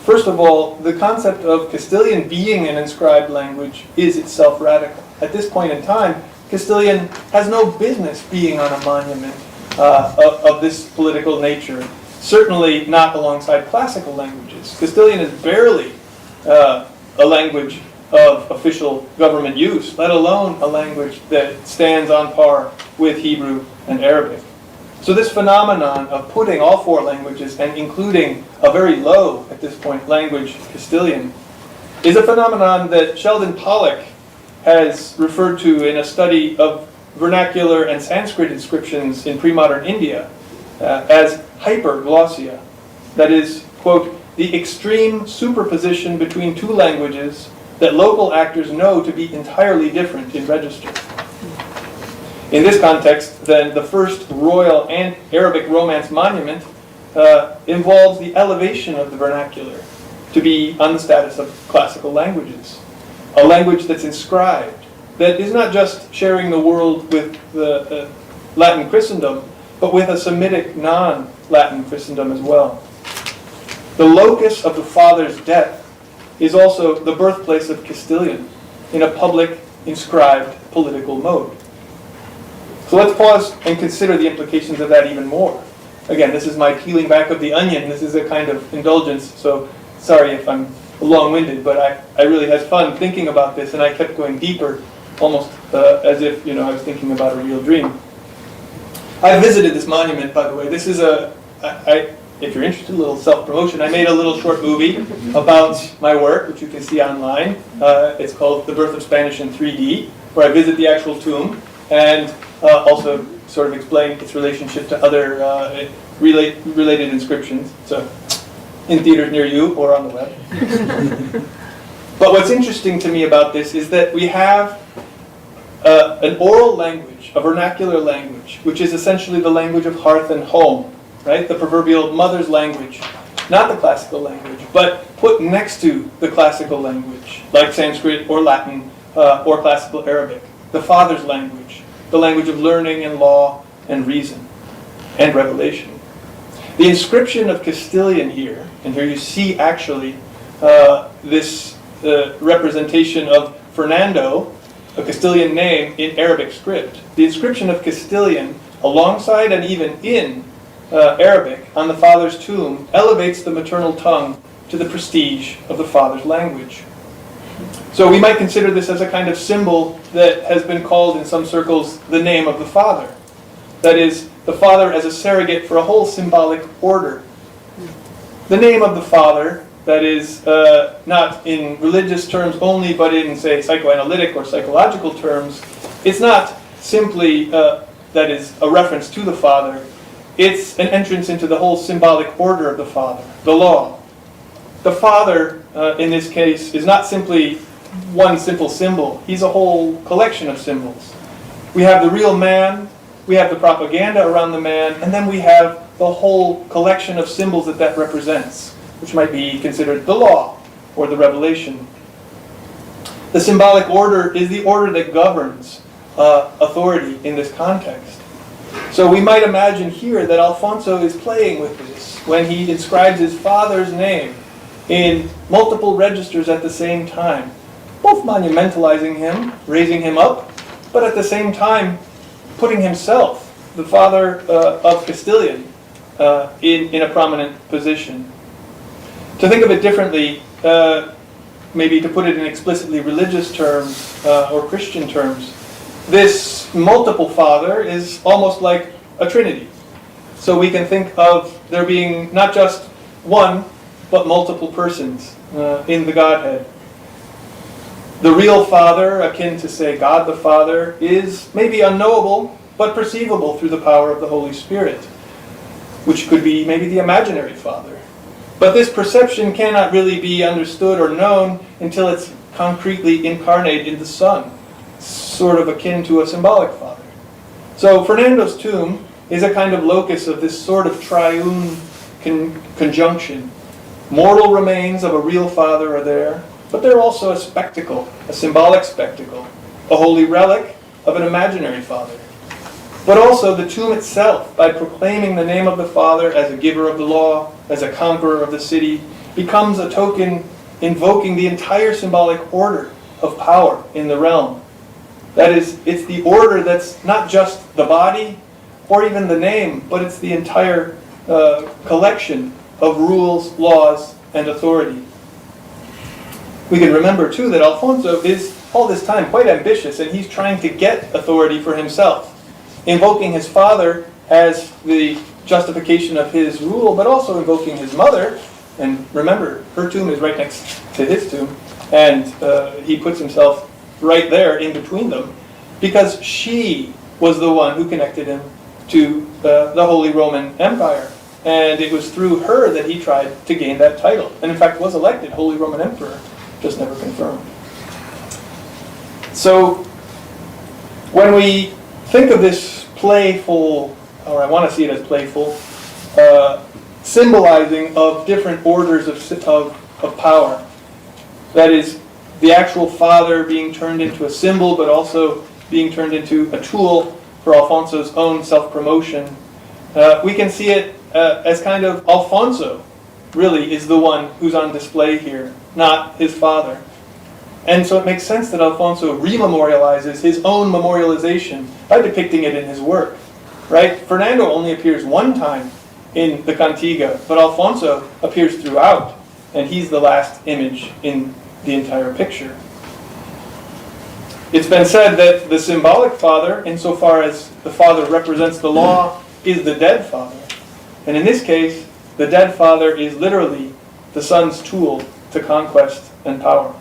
First of all, the concept of Castilian being an inscribed language is itself radical. At this point in time, Castilian has no business being on a monument of this political nature. Certainly not alongside classical languages. Castilian is barely a language of official government use, let alone a language that stands on par with Hebrew and Arabic. So this phenomenon of putting all 4 languages and including a very low, at this point, language, Castilian, is a phenomenon that Sheldon Pollock has referred to in a study of vernacular and Sanskrit inscriptions in pre-modern India as hyperglossia. That is, quote, the extreme superposition between 2 languages that local actors know to be entirely different in register. In this context, then, the first royal and Arabic Romance monument involves the elevation of the vernacular to be on the status of classical languages. A language that's inscribed, that is not just sharing the world with the Latin Christendom, but with a Semitic non-Latin Christendom as well. The locus of the father's death is also the birthplace of Castilian in a public, inscribed political mode. So let's pause and consider the implications of that even more. Again, this is my peeling back of the onion. This is a kind of indulgence, so sorry if I'm long-winded, but I really had fun thinking about this, and I kept going deeper, almost as if I was thinking about a real dream. I visited this monument, by the way. This is if you're interested, a little self-promotion. I made a little short movie about my work, which you can see online. It's called The Birth of Spanish in 3D, where I visit the actual tomb and also sort of explain its relationship to other related inscriptions. So, in theaters near you or on the web. But what's interesting to me about this is that we have an oral language, a vernacular language, which is essentially the language of hearth and home, right? The proverbial mother's language, not the classical language, but put next to the classical language, like Sanskrit or Latin or classical Arabic, the father's language, the language of learning and law and reason and revelation. The inscription of Castilian here, and here you see actually this representation of Fernando, a Castilian name in Arabic script. The inscription of Castilian, alongside and even in Arabic, on the father's tomb, elevates the maternal tongue to the prestige of the father's language. So we might consider this as a kind of symbol that has been called in some circles the name of the father. That is, the father as a surrogate for a whole symbolic order. The name of the father, that is, not in religious terms only, but in, say, psychoanalytic or psychological terms, it's not simply, that is, a reference to the father. It's an entrance into the whole symbolic order of the father, the law. The father, in this case, is not simply one simple symbol. He's a whole collection of symbols. We have the real man, we have the propaganda around the man, and then we have the whole collection of symbols that represents, which might be considered the law or the revelation. The symbolic order is the order that governs authority in this context. So we might imagine here that Alfonso is playing with this when he inscribes his father's name in multiple registers at the same time, both monumentalizing him, raising him up, but at the same time putting himself, the father of Castilian, in a prominent position. To think of it differently, maybe to put it in explicitly religious terms or Christian terms, this multiple father is almost like a trinity. So we can think of there being not just one, but multiple persons in the Godhead. The real Father, akin to, say, God the Father, is maybe unknowable, but perceivable through the power of the Holy Spirit, which could be maybe the imaginary Father. But this perception cannot really be understood or known until it's concretely incarnate in the Son, sort of akin to a symbolic Father. So Fernando's tomb is a kind of locus of this sort of triune conjunction. Mortal remains of a real Father are there, but they're also a spectacle, a symbolic spectacle, a holy relic of an imaginary Father. But also the tomb itself, by proclaiming the name of the Father as a giver of the law, as a conqueror of the city, becomes a token invoking the entire symbolic order of power in the realm. That is, it's the order that's not just the body or even the name, but it's the entire collection of rules, laws, and authority. We can remember, too, that Alfonso is, all this time, quite ambitious, and he's trying to get authority for himself, invoking his father as the justification of his rule, but also invoking his mother. And remember, her tomb is right next to his tomb, and he puts himself right there in between them, because she was the one who connected him to the Holy Roman Empire. And it was through her that he tried to gain that title, and in fact was elected Holy Roman Emperor, just never confirmed. So when we think of this playful, or I want to see it as playful, symbolizing of different orders of power, that is, the actual father being turned into a symbol, but also being turned into a tool for Alfonso's own self-promotion, we can see it as kind of Alfonso really is the one who's on display here, not his father. And so it makes sense that Alfonso rememorializes his own memorialization by depicting it in his work. Right? Fernando only appears one time in the Cantiga, but Alfonso appears throughout, and he's the last image in the entire picture. It's been said that the symbolic father, insofar as the father represents the law, is the dead father. And in this case, the dead father is literally the son's tool to conquest and power.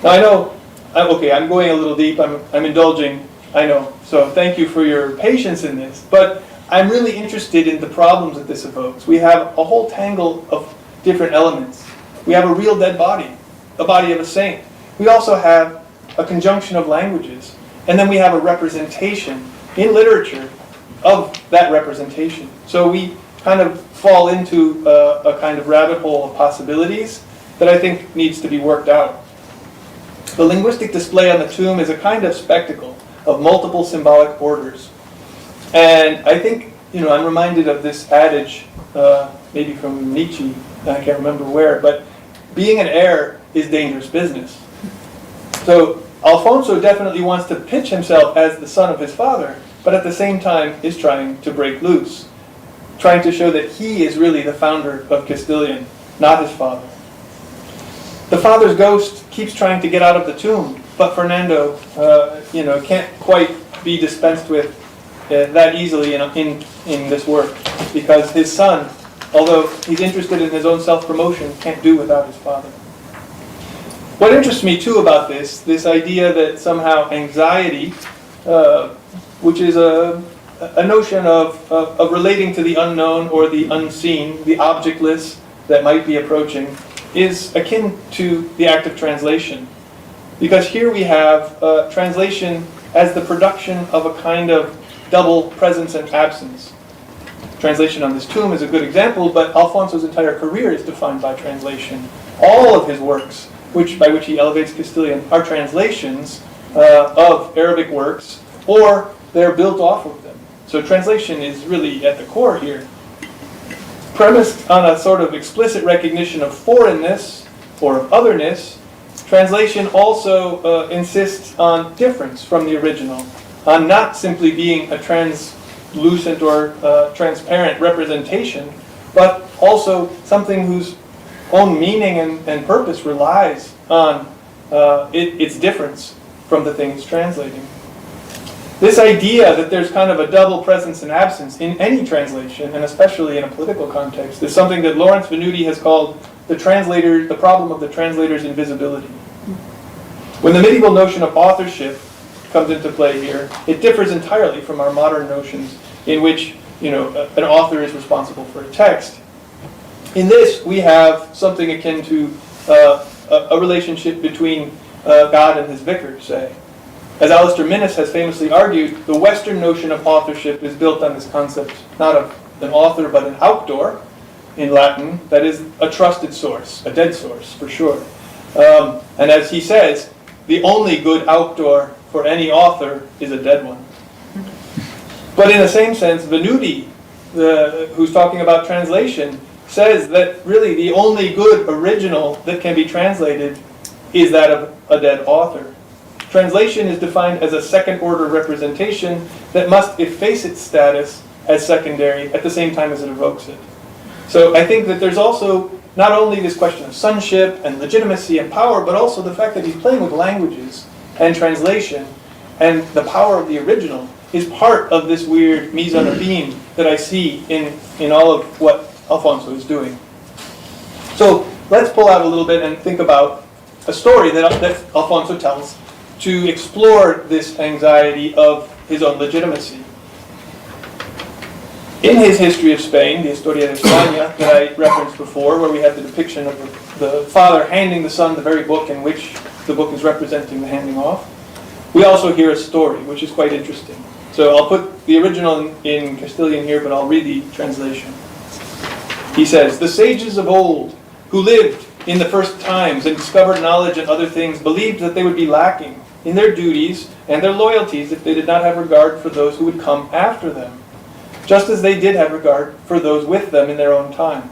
Now I know, I'm going a little deep, I'm indulging, I know, so thank you for your patience in this, but I'm really interested in the problems that this evokes. We have a whole tangle of different elements. We have a real dead body, the body of a saint. We also have a conjunction of languages, and then we have a representation in literature of that representation. So we kind of fall into a kind of rabbit hole of possibilities that I think needs to be worked out. The linguistic display on the tomb is a kind of spectacle of multiple symbolic orders. And I think, I'm reminded of this adage, maybe from Nietzsche, I can't remember where, but being an heir is dangerous business. So Alfonso definitely wants to pitch himself as the son of his father, but at the same time is trying to break loose, trying to show that he is really the founder of Castilian, not his father. The father's ghost keeps trying to get out of the tomb, but Fernando, can't quite be dispensed with that easily in this work, because his son, although he's interested in his own self-promotion, can't do without his father. What interests me too about this idea that somehow anxiety, which is a notion of relating to the unknown or the unseen, the objectless that might be approaching, is akin to the act of translation. Because here we have translation as the production of a kind of double presence and absence. Translation on this tomb is a good example, but Alfonso's entire career is defined by translation. All of his works, by which he elevates Castilian, are translations of Arabic works, or they're built off of them. So translation is really at the core here. Premised on a sort of explicit recognition of foreignness or of otherness, translation also insists on difference from the original, on not simply being a translucent or transparent representation, but also something whose own meaning and purpose relies on its difference from the thing it's translating. This idea that there's kind of a double presence and absence in any translation, and especially in a political context, is something that Lawrence Venuti has called the problem of the translator's invisibility. When the medieval notion of authorship comes into play here, it differs entirely from our modern notions in which, an author is responsible for a text. In this, we have something akin to a relationship between God and his vicar, say. As Alistair Minnis has famously argued, the Western notion of authorship is built on this concept, not of an author, but an auctor, in Latin, that is a trusted source, a dead source, for sure. And as he says, the only good auctor for any author is a dead one. But in the same sense, Venuti, who's talking about translation, says that really the only good original that can be translated is that of a dead author. Translation is defined as a second-order representation that must efface its status as secondary at the same time as it evokes it. So I think that there's also not only this question of sonship and legitimacy and power, but also the fact that he's playing with languages and translation, and the power of the original is part of this weird mise en abîme that I see in all of what Alfonso is doing. So let's pull out a little bit and think about a story that Alfonso tells to explore this anxiety of his own legitimacy. In his History of Spain, the Historia de España, that I referenced before, where we have the depiction of the father handing the son the very book in which the book is representing the handing off, we also hear a story, which is quite interesting. So I'll put the original in Castilian here, but I'll read the translation. He says, "The sages of old, who lived in the first times and discovered knowledge and other things, believed that they would be lacking in their duties and their loyalties if they did not have regard for those who would come after them, just as they did have regard for those with them in their own time.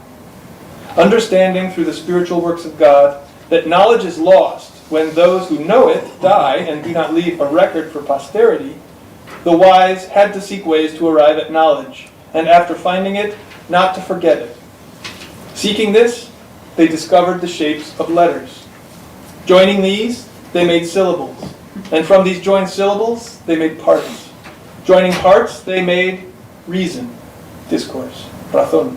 Understanding through the spiritual works of God that knowledge is lost when those who know it die and do not leave a record for posterity, the wise had to seek ways to arrive at knowledge, and after finding it, not to forget it. Seeking this, they discovered the shapes of letters. Joining these, they made syllables, and from these joined syllables, they made parts. Joining parts, they made reason, discourse, razón.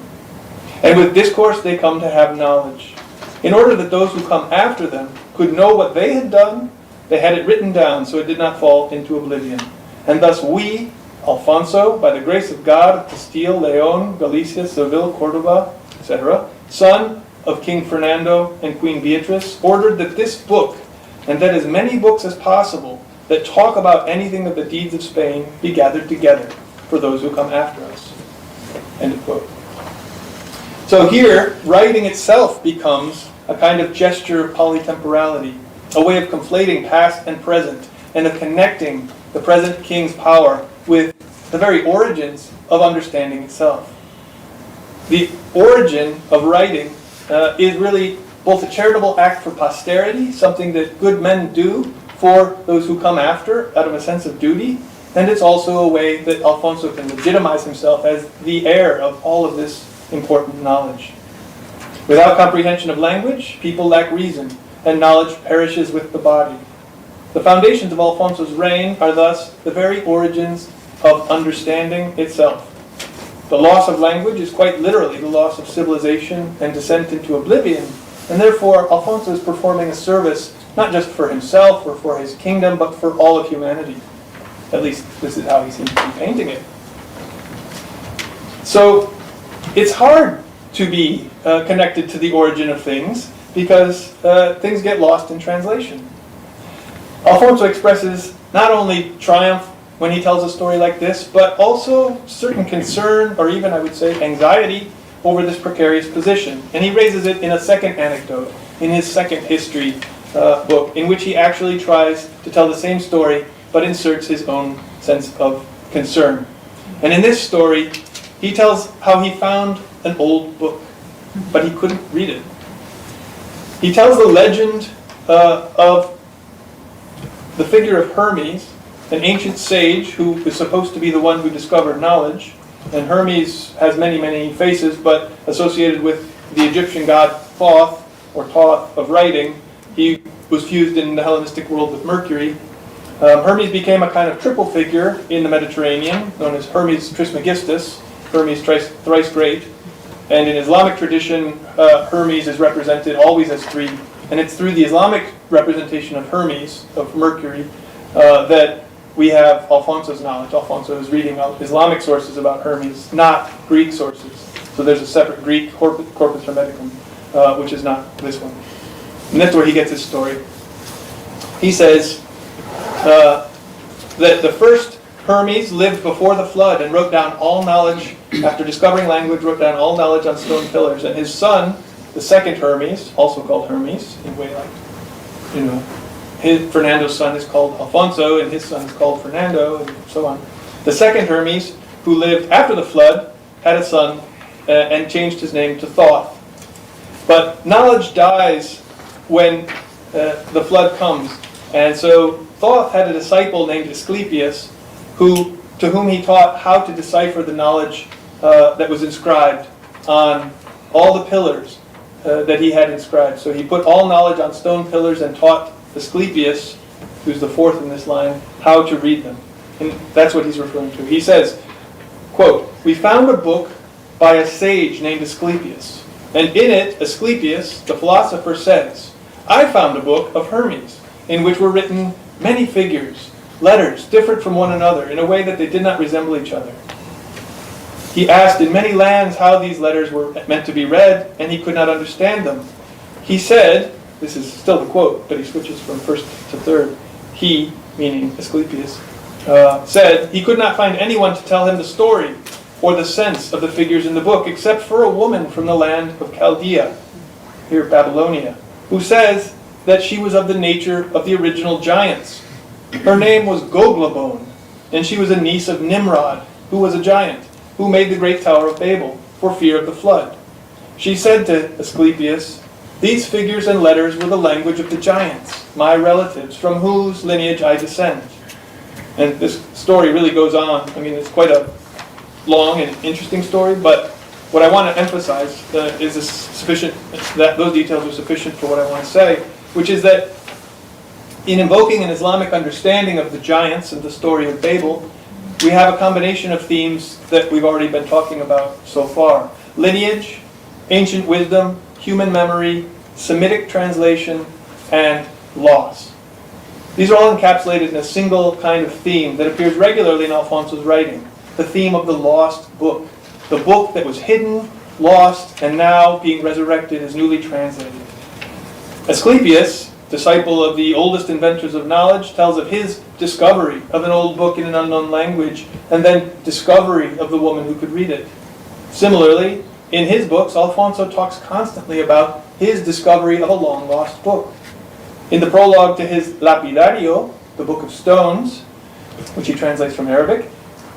And with discourse, they come to have knowledge. In order that those who come after them could know what they had done, they had it written down so it did not fall into oblivion. And thus we, Alfonso, by the grace of God of Castile, León, Galicia, Seville, Córdoba, etc., son of King Fernando and Queen Beatrice, ordered that this book, and that as many books as possible that talk about anything of the deeds of Spain, be gathered together for those who come after us." End of quote. So here, writing itself becomes a kind of gesture of polytemporality, a way of conflating past and present, and of connecting the present king's power with the very origins of understanding itself. The origin of writing is really both a charitable act for posterity, something that good men do for those who come after out of a sense of duty, and it's also a way that Alfonso can legitimize himself as the heir of all of this important knowledge. Without comprehension of language, people lack reason, and knowledge perishes with the body. The foundations of Alfonso's reign are thus the very origins of understanding itself. The loss of language is quite literally the loss of civilization and descent into oblivion, and therefore Alfonso is performing a service not just for himself or for his kingdom, but for all of humanity. At least this is how he seems to be painting it. So it's hard to be connected to the origin of things because things get lost in translation. Alfonso expresses not only triumph when he tells a story like this, but also certain concern, or even I would say anxiety, over this precarious position. And he raises it in a second anecdote, in his second history book, in which he actually tries to tell the same story, but inserts his own sense of concern. And in this story, he tells how he found an old book, but he couldn't read it. He tells the legend of the figure of Hermes, an ancient sage who is supposed to be the one who discovered knowledge. And Hermes has many, many faces, but associated with the Egyptian god Thoth, or Thoth of writing, he was fused in the Hellenistic world with Mercury. Hermes became a kind of triple figure in the Mediterranean, known as Hermes Trismegistus, Hermes thrice great. And in Islamic tradition, Hermes is represented always as three. And it's through the Islamic representation of Hermes, of Mercury, that we have Alfonso's knowledge. Alfonso is reading Islamic sources about Hermes, not Greek sources. So there's a separate Greek Corpus Hermeticum, which is not this one. And that's where he gets his story. He says that the first Hermes lived before the flood and wrote down all knowledge, after discovering language, wrote down all knowledge on stone pillars. And his son, the second Hermes, also called Hermes, in a way like, Fernando's son is called Alfonso, and his son is called Fernando, and so on. The second Hermes, who lived after the flood, had a son and changed his name to Thoth. But knowledge dies when the flood comes. And so Thoth had a disciple named Asclepius, to whom he taught how to decipher the knowledge that was inscribed on all the pillars that he had inscribed. So he put all knowledge on stone pillars and taught Asclepius, who's the fourth in this line, how to read them. And that's what he's referring to. He says, quote, "We found a book by a sage named Asclepius, and in it Asclepius, the philosopher, says, I found a book of Hermes, in which were written many figures, letters different from one another in a way that they did not resemble each other. He asked in many lands how these letters were meant to be read, and he could not understand them. He said," this is still the quote, but he switches from first to third, he, meaning Asclepius, said he could not find anyone to tell him the story or the sense of the figures in the book, except for a woman from the land of Chaldea, here Babylonia, who says that she was of the nature of the original giants. Her name was Goglabone, and she was a niece of Nimrod, who was a giant, who made the great Tower of Babel for fear of the flood. She said to Asclepius, these figures and letters were the language of the giants, my relatives, from whose lineage I descend. And this story really goes on. I mean, it's quite a long and interesting story, but what I want to emphasize is that those details are sufficient for what I want to say, which is that in invoking an Islamic understanding of the giants and the story of Babel, we have a combination of themes that we've already been talking about so far. Lineage, ancient wisdom, human memory, Semitic translation, and loss. These are all encapsulated in a single kind of theme that appears regularly in Alfonso's writing, the theme of the lost book, the book that was hidden, lost, and now being resurrected as newly translated. Asclepius, disciple of the oldest inventors of knowledge, tells of his discovery of an old book in an unknown language, and then discovery of the woman who could read it. Similarly, in his books, Alfonso talks constantly about his discovery of a long-lost book. In the prologue to his Lapidario, the Book of Stones, which he translates from Arabic,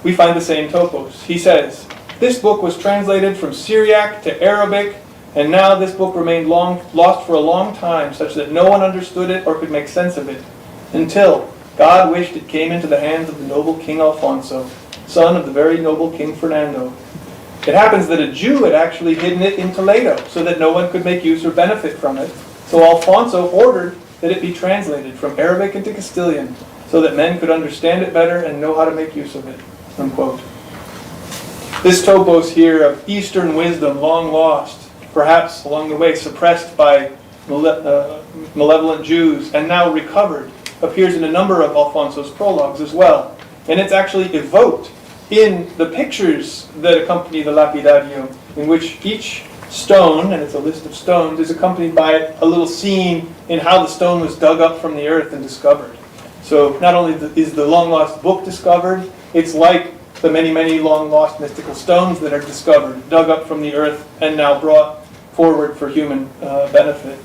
we find the same topos. He says, this book was translated from Syriac to Arabic, and now this book remained lost for a long time, such that no one understood it or could make sense of it, until God wished it came into the hands of the noble King Alfonso, son of the very noble King Fernando. It happens that a Jew had actually hidden it in Toledo, so that no one could make use or benefit from it. So Alfonso ordered that it be translated from Arabic into Castilian, so that men could understand it better and know how to make use of it. unquote. This topos here of Eastern wisdom, long lost, perhaps along the way suppressed by malevolent Jews, and now recovered, appears in a number of Alfonso's prologues as well. And it's actually evoked in the pictures that accompany the Lapidario, in which each stone, and it's a list of stones, is accompanied by a little scene in how the stone was dug up from the earth and discovered. So not only is the long-lost book discovered, it's like the many, many long-lost mystical stones that are discovered, dug up from the earth, and now brought forward for human benefit.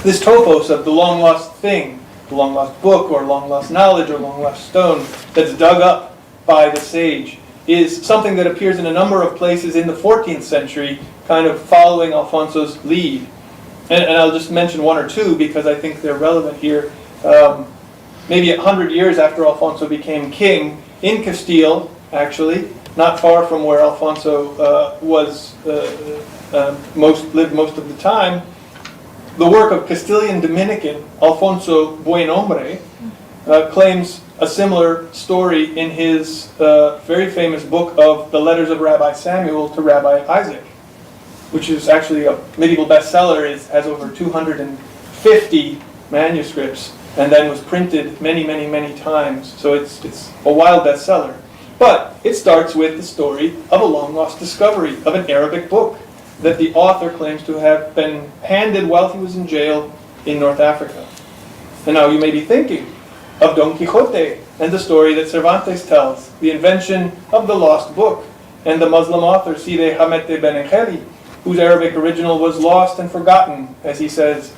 This topos of the long-lost thing, the long-lost book, or long-lost knowledge, or long-lost stone, that's dug up by the sage, is something that appears in a number of places in the 14th century, kind of following Alfonso's lead. And I'll just mention one or two because I think they're relevant here. Maybe 100 years after Alfonso became king, in Castile, actually, not far from where Alfonso lived most of the time, the work of Castilian Dominican Alfonso Buenombre claims a similar story in his very famous book of the Letters of Rabbi Samuel to Rabbi Isaac, which is actually a medieval bestseller. It has over 250 manuscripts, and then was printed many, many, many times. So it's a wild bestseller. But it starts with the story of a long-lost discovery of an Arabic book that the author claims to have been handed while he was in jail in North Africa. And now you may be thinking of Don Quixote and the story that Cervantes tells, the invention of the lost book, and the Muslim author Cide Hamete Benengeli, whose Arabic original was lost and forgotten, as he says,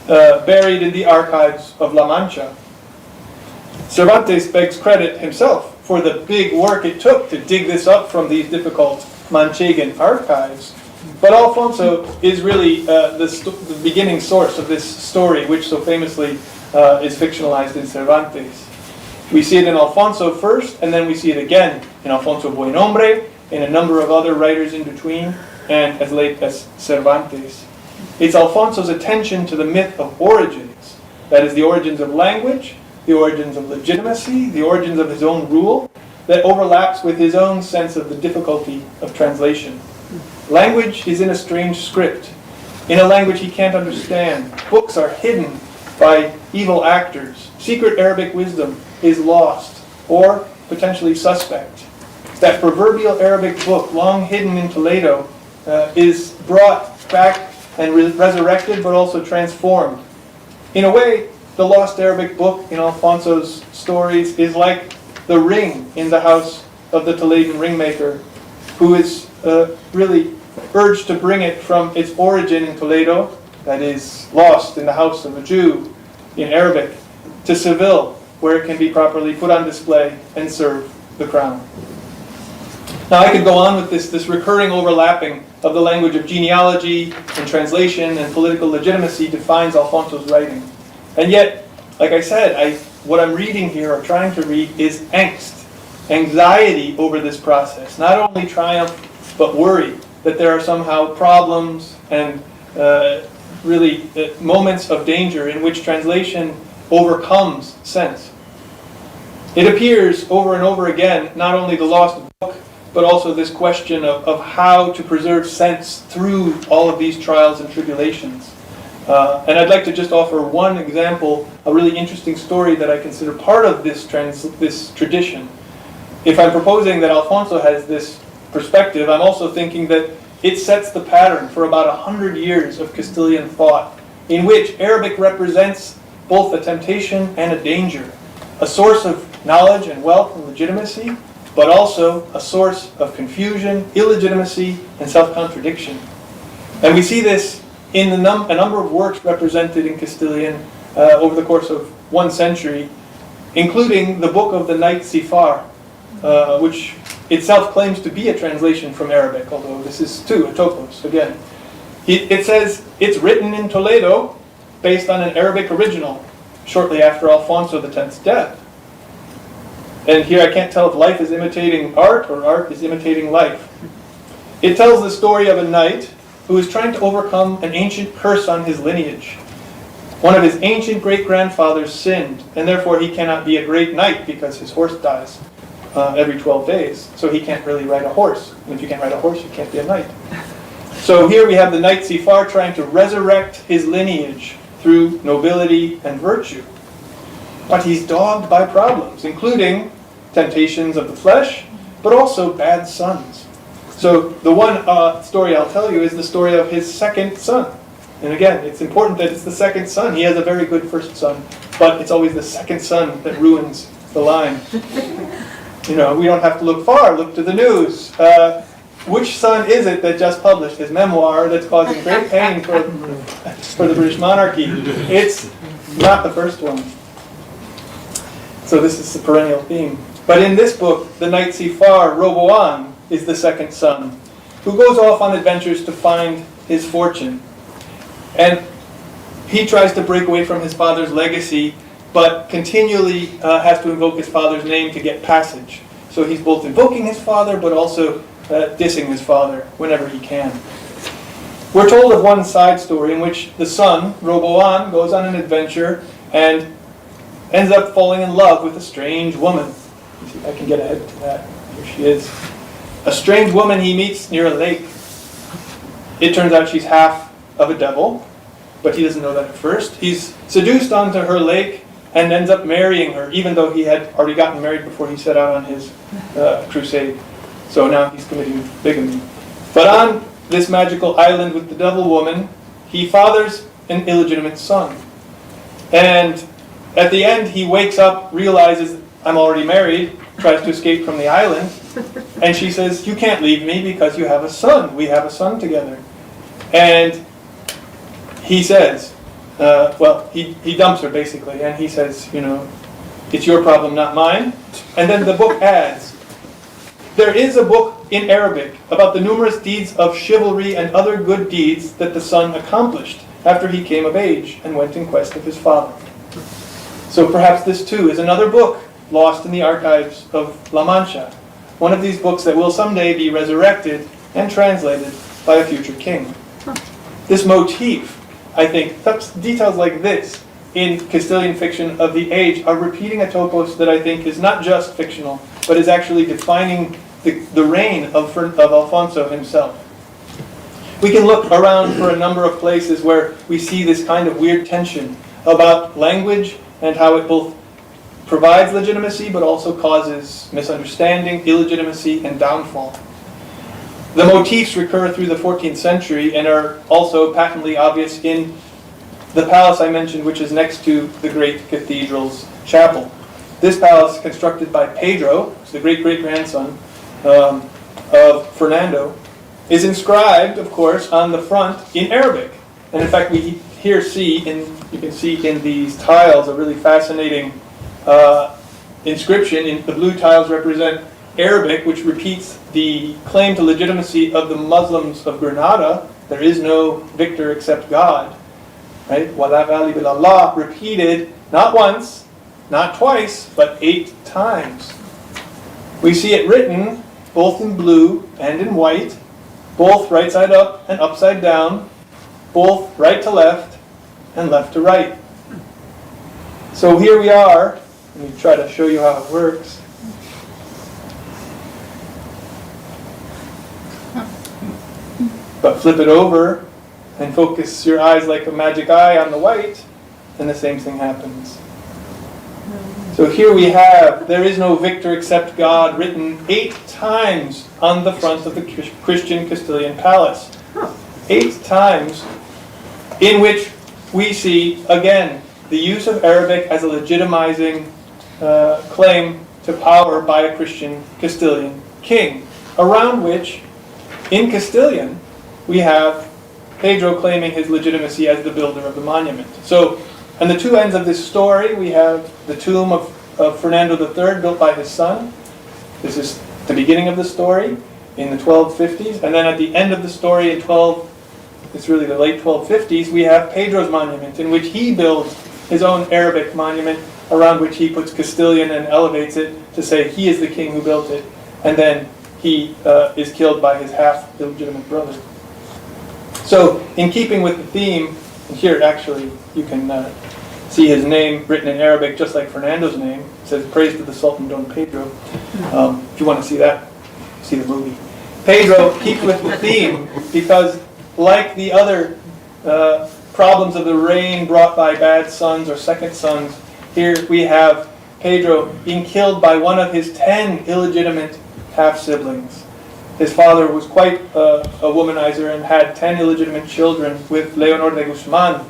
buried in the archives of La Mancha. Cervantes begs credit himself for the big work it took to dig this up from these difficult Manchegan archives. But Alfonso is really the beginning source of this story, which so famously is fictionalized in Cervantes. We see it in Alfonso first, and then we see it again in Alfonso Buenombre, in a number of other writers in between, and as late as Cervantes. It's Alfonso's attention to the myth of origins, that is, the origins of language, the origins of legitimacy, the origins of his own rule, that overlaps with his own sense of the difficulty of translation. Language is in a strange script, in a language he can't understand. Books are hidden by evil actors. Secret Arabic wisdom is lost, or potentially suspect. That proverbial Arabic book, long hidden in Toledo, is brought back and resurrected, but also transformed. In a way, the lost Arabic book in Alfonso's stories is like the ring in the house of the Toledan ringmaker, who is really urged to bring it from its origin in Toledo, that is lost in the house of a Jew in Arabic, to Seville, where it can be properly put on display and serve the crown. Now I could go on with this recurring overlapping of the language of genealogy and translation and political legitimacy defines Alfonso's writing. And yet, like I said, what I'm reading here, or trying to read, is angst, anxiety over this process. Not only triumph, but worry that there are somehow problems and really moments of danger in which translation overcomes sense. It appears over and over again, not only the lost book, but also this question of how to preserve sense through all of these trials and tribulations. And I'd like to just offer one example, a really interesting story that I consider part of this tradition. If I'm proposing that Alfonso has this perspective, I'm also thinking that it sets the pattern for about 100 years of Castilian thought, in which Arabic represents both a temptation and a danger, a source of knowledge and wealth and legitimacy, but also a source of confusion, illegitimacy, and self-contradiction. And we see this in a number of works represented in Castilian over the course of 1 century, including the book of the Knight Sifar, which itself claims to be a translation from Arabic, although this is too a topos again. It says it's written in Toledo based on an Arabic original shortly after Alfonso X's death. And here I can't tell if life is imitating art or art is imitating life. It tells the story of a knight who is trying to overcome an ancient curse on his lineage. One of his ancient great-grandfathers sinned, and therefore he cannot be a great knight because his horse dies. every 12 days. So he can't really ride a horse. And if you can't ride a horse, you can't be a knight. So here we have the knight Sifar trying to resurrect his lineage through nobility and virtue. But he's dogged by problems, including temptations of the flesh, but also bad sons. So the one story I'll tell you is the story of his second son. And again, it's important that it's the second son. He has a very good first son, but it's always the second son that ruins the line. You know, we don't have to look far, look to the news. Which son is it that just published his memoir that's causing great pain for the British monarchy? It's not the first one. So this is the perennial theme. But in this book, the knight Sifar, Roboam, is the second son, who goes off on adventures to find his fortune. And he tries to break away from his father's legacy, but continually has to invoke his father's name to get passage. So he's both invoking his father, but also dissing his father whenever he can. We're told of one side story in which the son, Roboam, goes on an adventure and ends up falling in love with a strange woman. You see if I can get ahead to that. Here she is. A strange woman he meets near a lake. It turns out she's half of a devil, but he doesn't know that at first. He's seduced onto her lake and ends up marrying her, even though he had already gotten married before he set out on his crusade. So now he's committing bigamy. But on this magical island with the devil woman, he fathers an illegitimate son. And at the end, he wakes up, realizes, I'm already married, tries to escape from the island, and she says, you can't leave me because you have a son. We have a son together. And he says, he dumps her basically, and he says, you know, it's your problem, not mine. And then the book adds, there is a book in Arabic about the numerous deeds of chivalry and other good deeds that the son accomplished after he came of age and went in quest of his father. So perhaps this too is another book lost in the archives of La Mancha, one of these books that will someday be resurrected and translated by a future king. This motif, I think, details like this in Castilian fiction of the age are repeating a topos that I think is not just fictional, but is actually defining the reign of Alfonso himself. We can look around for a number of places where we see this kind of weird tension about language and how it both provides legitimacy but also causes misunderstanding, illegitimacy, and downfall. The motifs recur through the 14th century and are also patently obvious in the palace I mentioned, which is next to the great cathedral's chapel. This palace, constructed by Pedro, who's the great-great-grandson of Fernando, is inscribed, of course, on the front in Arabic. And in fact, we here you can see in these tiles a really fascinating inscription. The blue tiles represent Arabic, which repeats the claim to legitimacy of the Muslims of Granada. There is no victor except God. Right? Wala ghaliba illallah, repeated not once, not twice, but 8 times. We see it written both in blue and in white, both right side up and upside down, both right to left and left to right. So here we are. Let me try to show you how it works. But flip it over and focus your eyes like a magic eye on the white, and the same thing happens. So here we have, there is no victor except God, written 8 times on the front of the Christian Castilian palace. 8 times, in which we see, again, the use of Arabic as a legitimizing claim to power by a Christian Castilian king, around which, in Castilian, we have Pedro claiming his legitimacy as the builder of the monument. So, on the two ends of this story, we have the tomb of Fernando III built by his son. This is the beginning of the story in the 1250s. And then at the end of the story in it's really the late 1250s, we have Pedro's monument, in which he builds his own Arabic monument around which he puts Castilian and elevates it to say he is the king who built it. And then he is killed by his half-illegitimate brother. So, in keeping with the theme, and here actually you can see his name written in Arabic just like Fernando's name. It says, praise to the Sultan Don Pedro. If you want to see that, see the movie. Pedro keeps with the theme because, like the other problems of the reign brought by bad sons or second sons, here we have Pedro being killed by one of his 10 illegitimate half-siblings. His father was quite a womanizer and had 10 illegitimate children with Leonor de Guzman.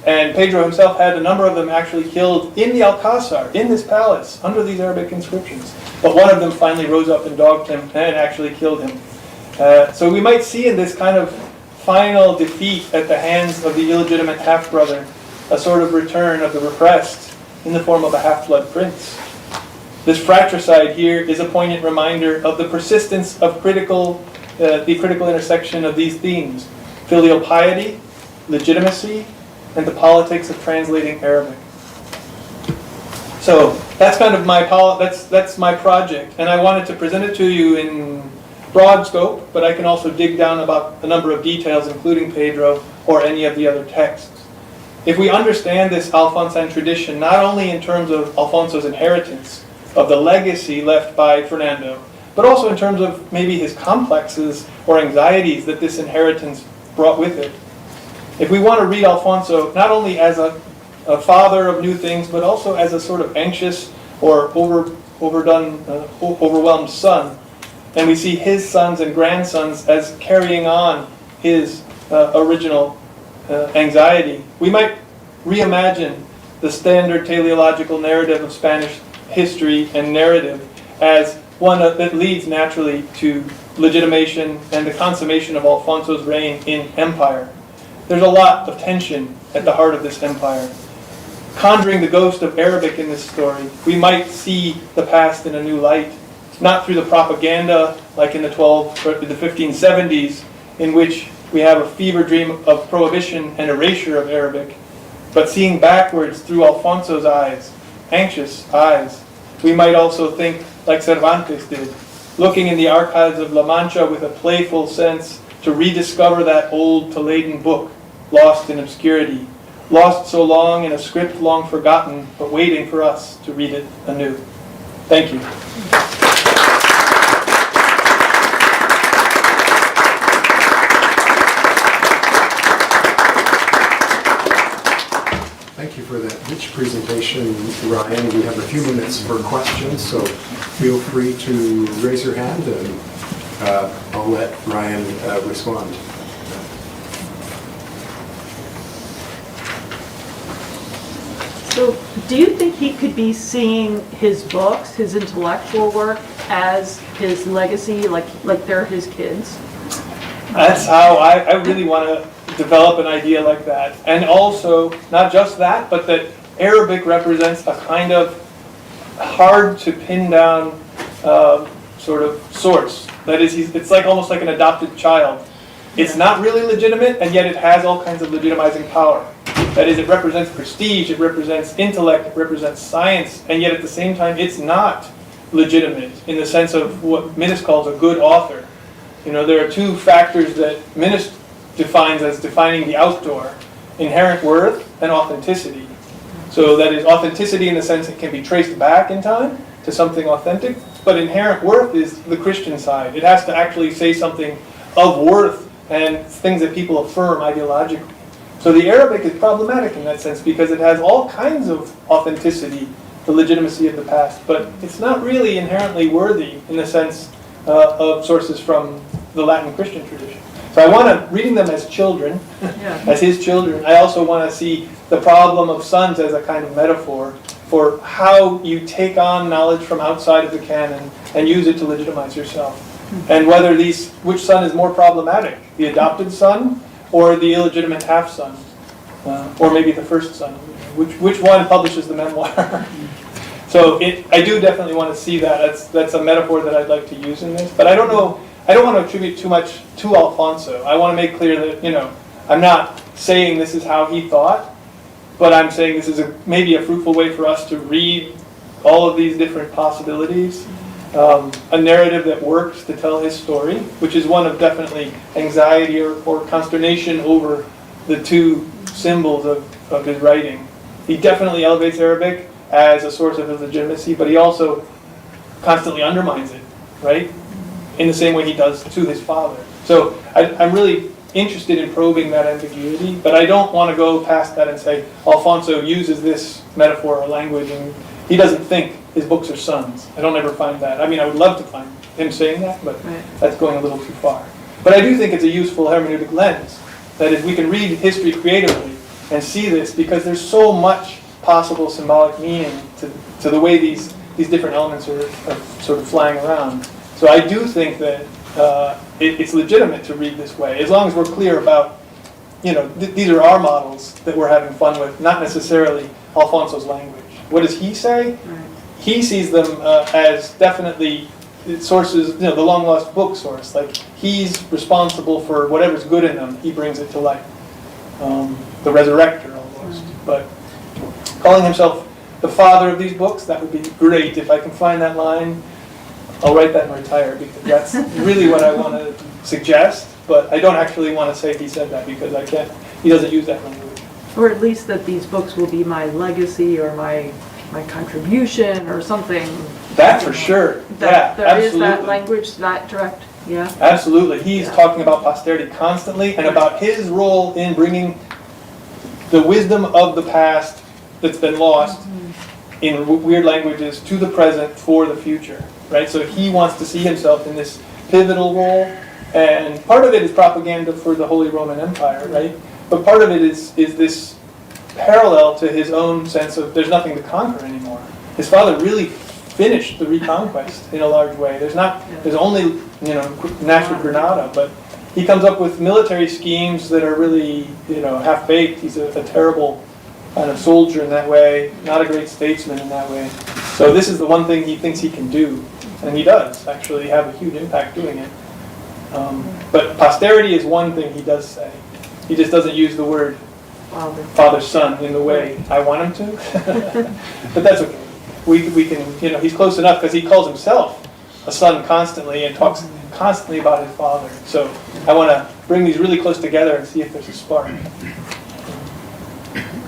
And Pedro himself had a number of them actually killed in the Alcázar, in this palace, under these Arabic inscriptions. But one of them finally rose up and dogged him and actually killed him. So we might see in this kind of final defeat at the hands of the illegitimate half-brother a sort of return of the repressed in the form of a half-blood prince. This fratricide here is a poignant reminder of the persistence of the critical intersection of these themes: filial piety, legitimacy, and the politics of translating Arabic. So that's kind of that's my project, and I wanted to present it to you in broad scope, but I can also dig down about a number of details, including Pedro or any of the other texts. If we understand this Alphonsine tradition, not only in terms of Alfonso's inheritance, of the legacy left by Fernando, but also in terms of maybe his complexes or anxieties that this inheritance brought with it. If we want to read Alfonso not only as a father of new things, but also as a sort of anxious or overwhelmed son, and we see his sons and grandsons as carrying on his original anxiety, we might reimagine the standard teleological narrative of Spanish history and narrative as one that leads naturally to legitimation and the consummation of Alfonso's reign in empire. There's a lot of tension at the heart of this empire. Conjuring the ghost of Arabic in this story, we might see the past in a new light, not through the propaganda like in the 1570s, in which we have a fever dream of prohibition and erasure of Arabic, but seeing backwards through Alfonso's eyes, anxious eyes. We might also think like Cervantes did, looking in the archives of La Mancha with a playful sense to rediscover that old Toledan book, lost in obscurity, lost so long in a script long forgotten, but waiting for us to read it anew. Thank you. Thank you for that rich presentation, Ryan. We have a few minutes for questions, so feel free to raise your hand and I'll let Ryan respond. So, do you think he could be seeing his books, his intellectual work, as his legacy, like they're his kids? That's how I really want to develop an idea like that. And also, not just that, but that Arabic represents a kind of hard to pin down sort of source. That is, it's like almost like an adopted child. It's not really legitimate, and yet it has all kinds of legitimizing power. That is, it represents prestige, it represents intellect, it represents science, and yet at the same time, it's not legitimate in the sense of what Minnis calls a good author. You know, there are two factors that Minnis defines as defining the outdoor: inherent worth and authenticity. So that is authenticity in the sense it can be traced back in time to something authentic, but inherent worth is the Christian side. It has to actually say something of worth and things that people affirm ideologically. So the Arabic is problematic in that sense because it has all kinds of authenticity, the legitimacy of the past, but it's not really inherently worthy in the sense of sources from the Latin Christian tradition. So I want to, reading them as children, as his children, I also want to see the problem of sons as a kind of metaphor for how you take on knowledge from outside of the canon and use it to legitimize yourself. And whether which son is more problematic, the adopted son or the illegitimate half-son, or maybe the first son. Which one publishes the memoir? So I do definitely want to see that. That's a metaphor that I'd like to use in this. But I don't know. I don't want to attribute too much to Alfonso. I want to make clear that I'm not saying this is how he thought, but I'm saying this is maybe a fruitful way for us to read all of these different possibilities. A narrative that works to tell his story, which is one of definitely anxiety or consternation over the two symbols of his writing. He definitely elevates Arabic as a source of his legitimacy, but he also constantly undermines it, right? In the same way he does to his father. So I'm really interested in probing that ambiguity, but I don't want to go past that and say Alfonso uses this metaphor or language and he doesn't think his books are sons. I don't ever find that. I mean, I would love to find him saying that, but that's going a little too far. But I do think it's a useful hermeneutic lens. That is, we can read history creatively and see this because there's so much possible symbolic meaning to the way these different elements are sort of flying around. So I do think that it's legitimate to read this way, as long as we're clear about, these are our models that we're having fun with, not necessarily Alfonso's language. What does he say? Right. He sees them as definitely sources, the long lost book source. Like he's responsible for whatever's good in them. He brings it to life. The resurrector almost. But calling himself the father of these books, that would be great. If I can find that line, I'll write that and retire, because that's really what I want to suggest. But I don't actually want to say he said that, because I can't. He doesn't use that language. Or at least that these books will be my legacy or my contribution or something. That for sure. That yeah, there absolutely. is that language, that direct. Yeah. Absolutely. He's talking about posterity constantly and about his role in bringing the wisdom of the past that's been lost in weird languages to the present for the future. Right? So he wants to see himself in this pivotal role, and part of it is propaganda for the Holy Roman Empire, right? But part of it is this parallel to his own sense of there's nothing to conquer anymore. His father really finished the reconquest in a large way. There's only Nash Granada, but he comes up with military schemes that are really half baked. He's a terrible kind of soldier in that way, not a great statesman in that way. So this is the one thing he thinks he can do, and he does actually have a huge impact doing it. But posterity is one thing he does say. He just doesn't use the word father son in the way I want him to. But that's okay. We can, he's close enough because he calls himself a son constantly and talks constantly about his father. So I want to bring these really close together and see if there's a spark.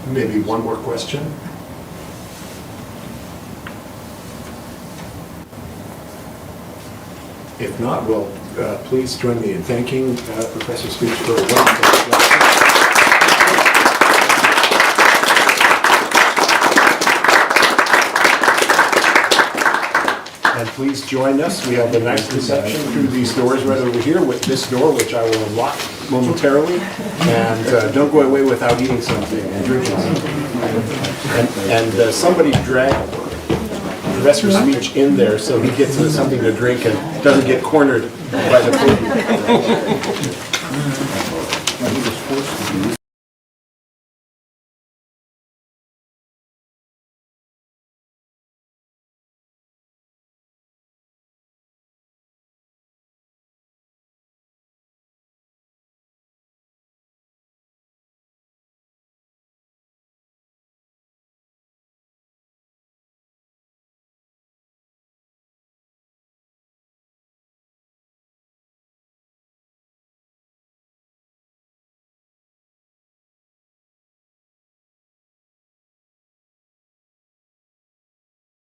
Maybe one more question. If not, well, please join me in thanking Professor Szpiech for a wonderful lecture. And please join us. We have a nice reception through these doors right over here, with this door, which I will unlock momentarily. And don't go away without eating something and drinking something. And somebody drag Professor Szpiech in there so he gets something to drink and doesn't get cornered by the food.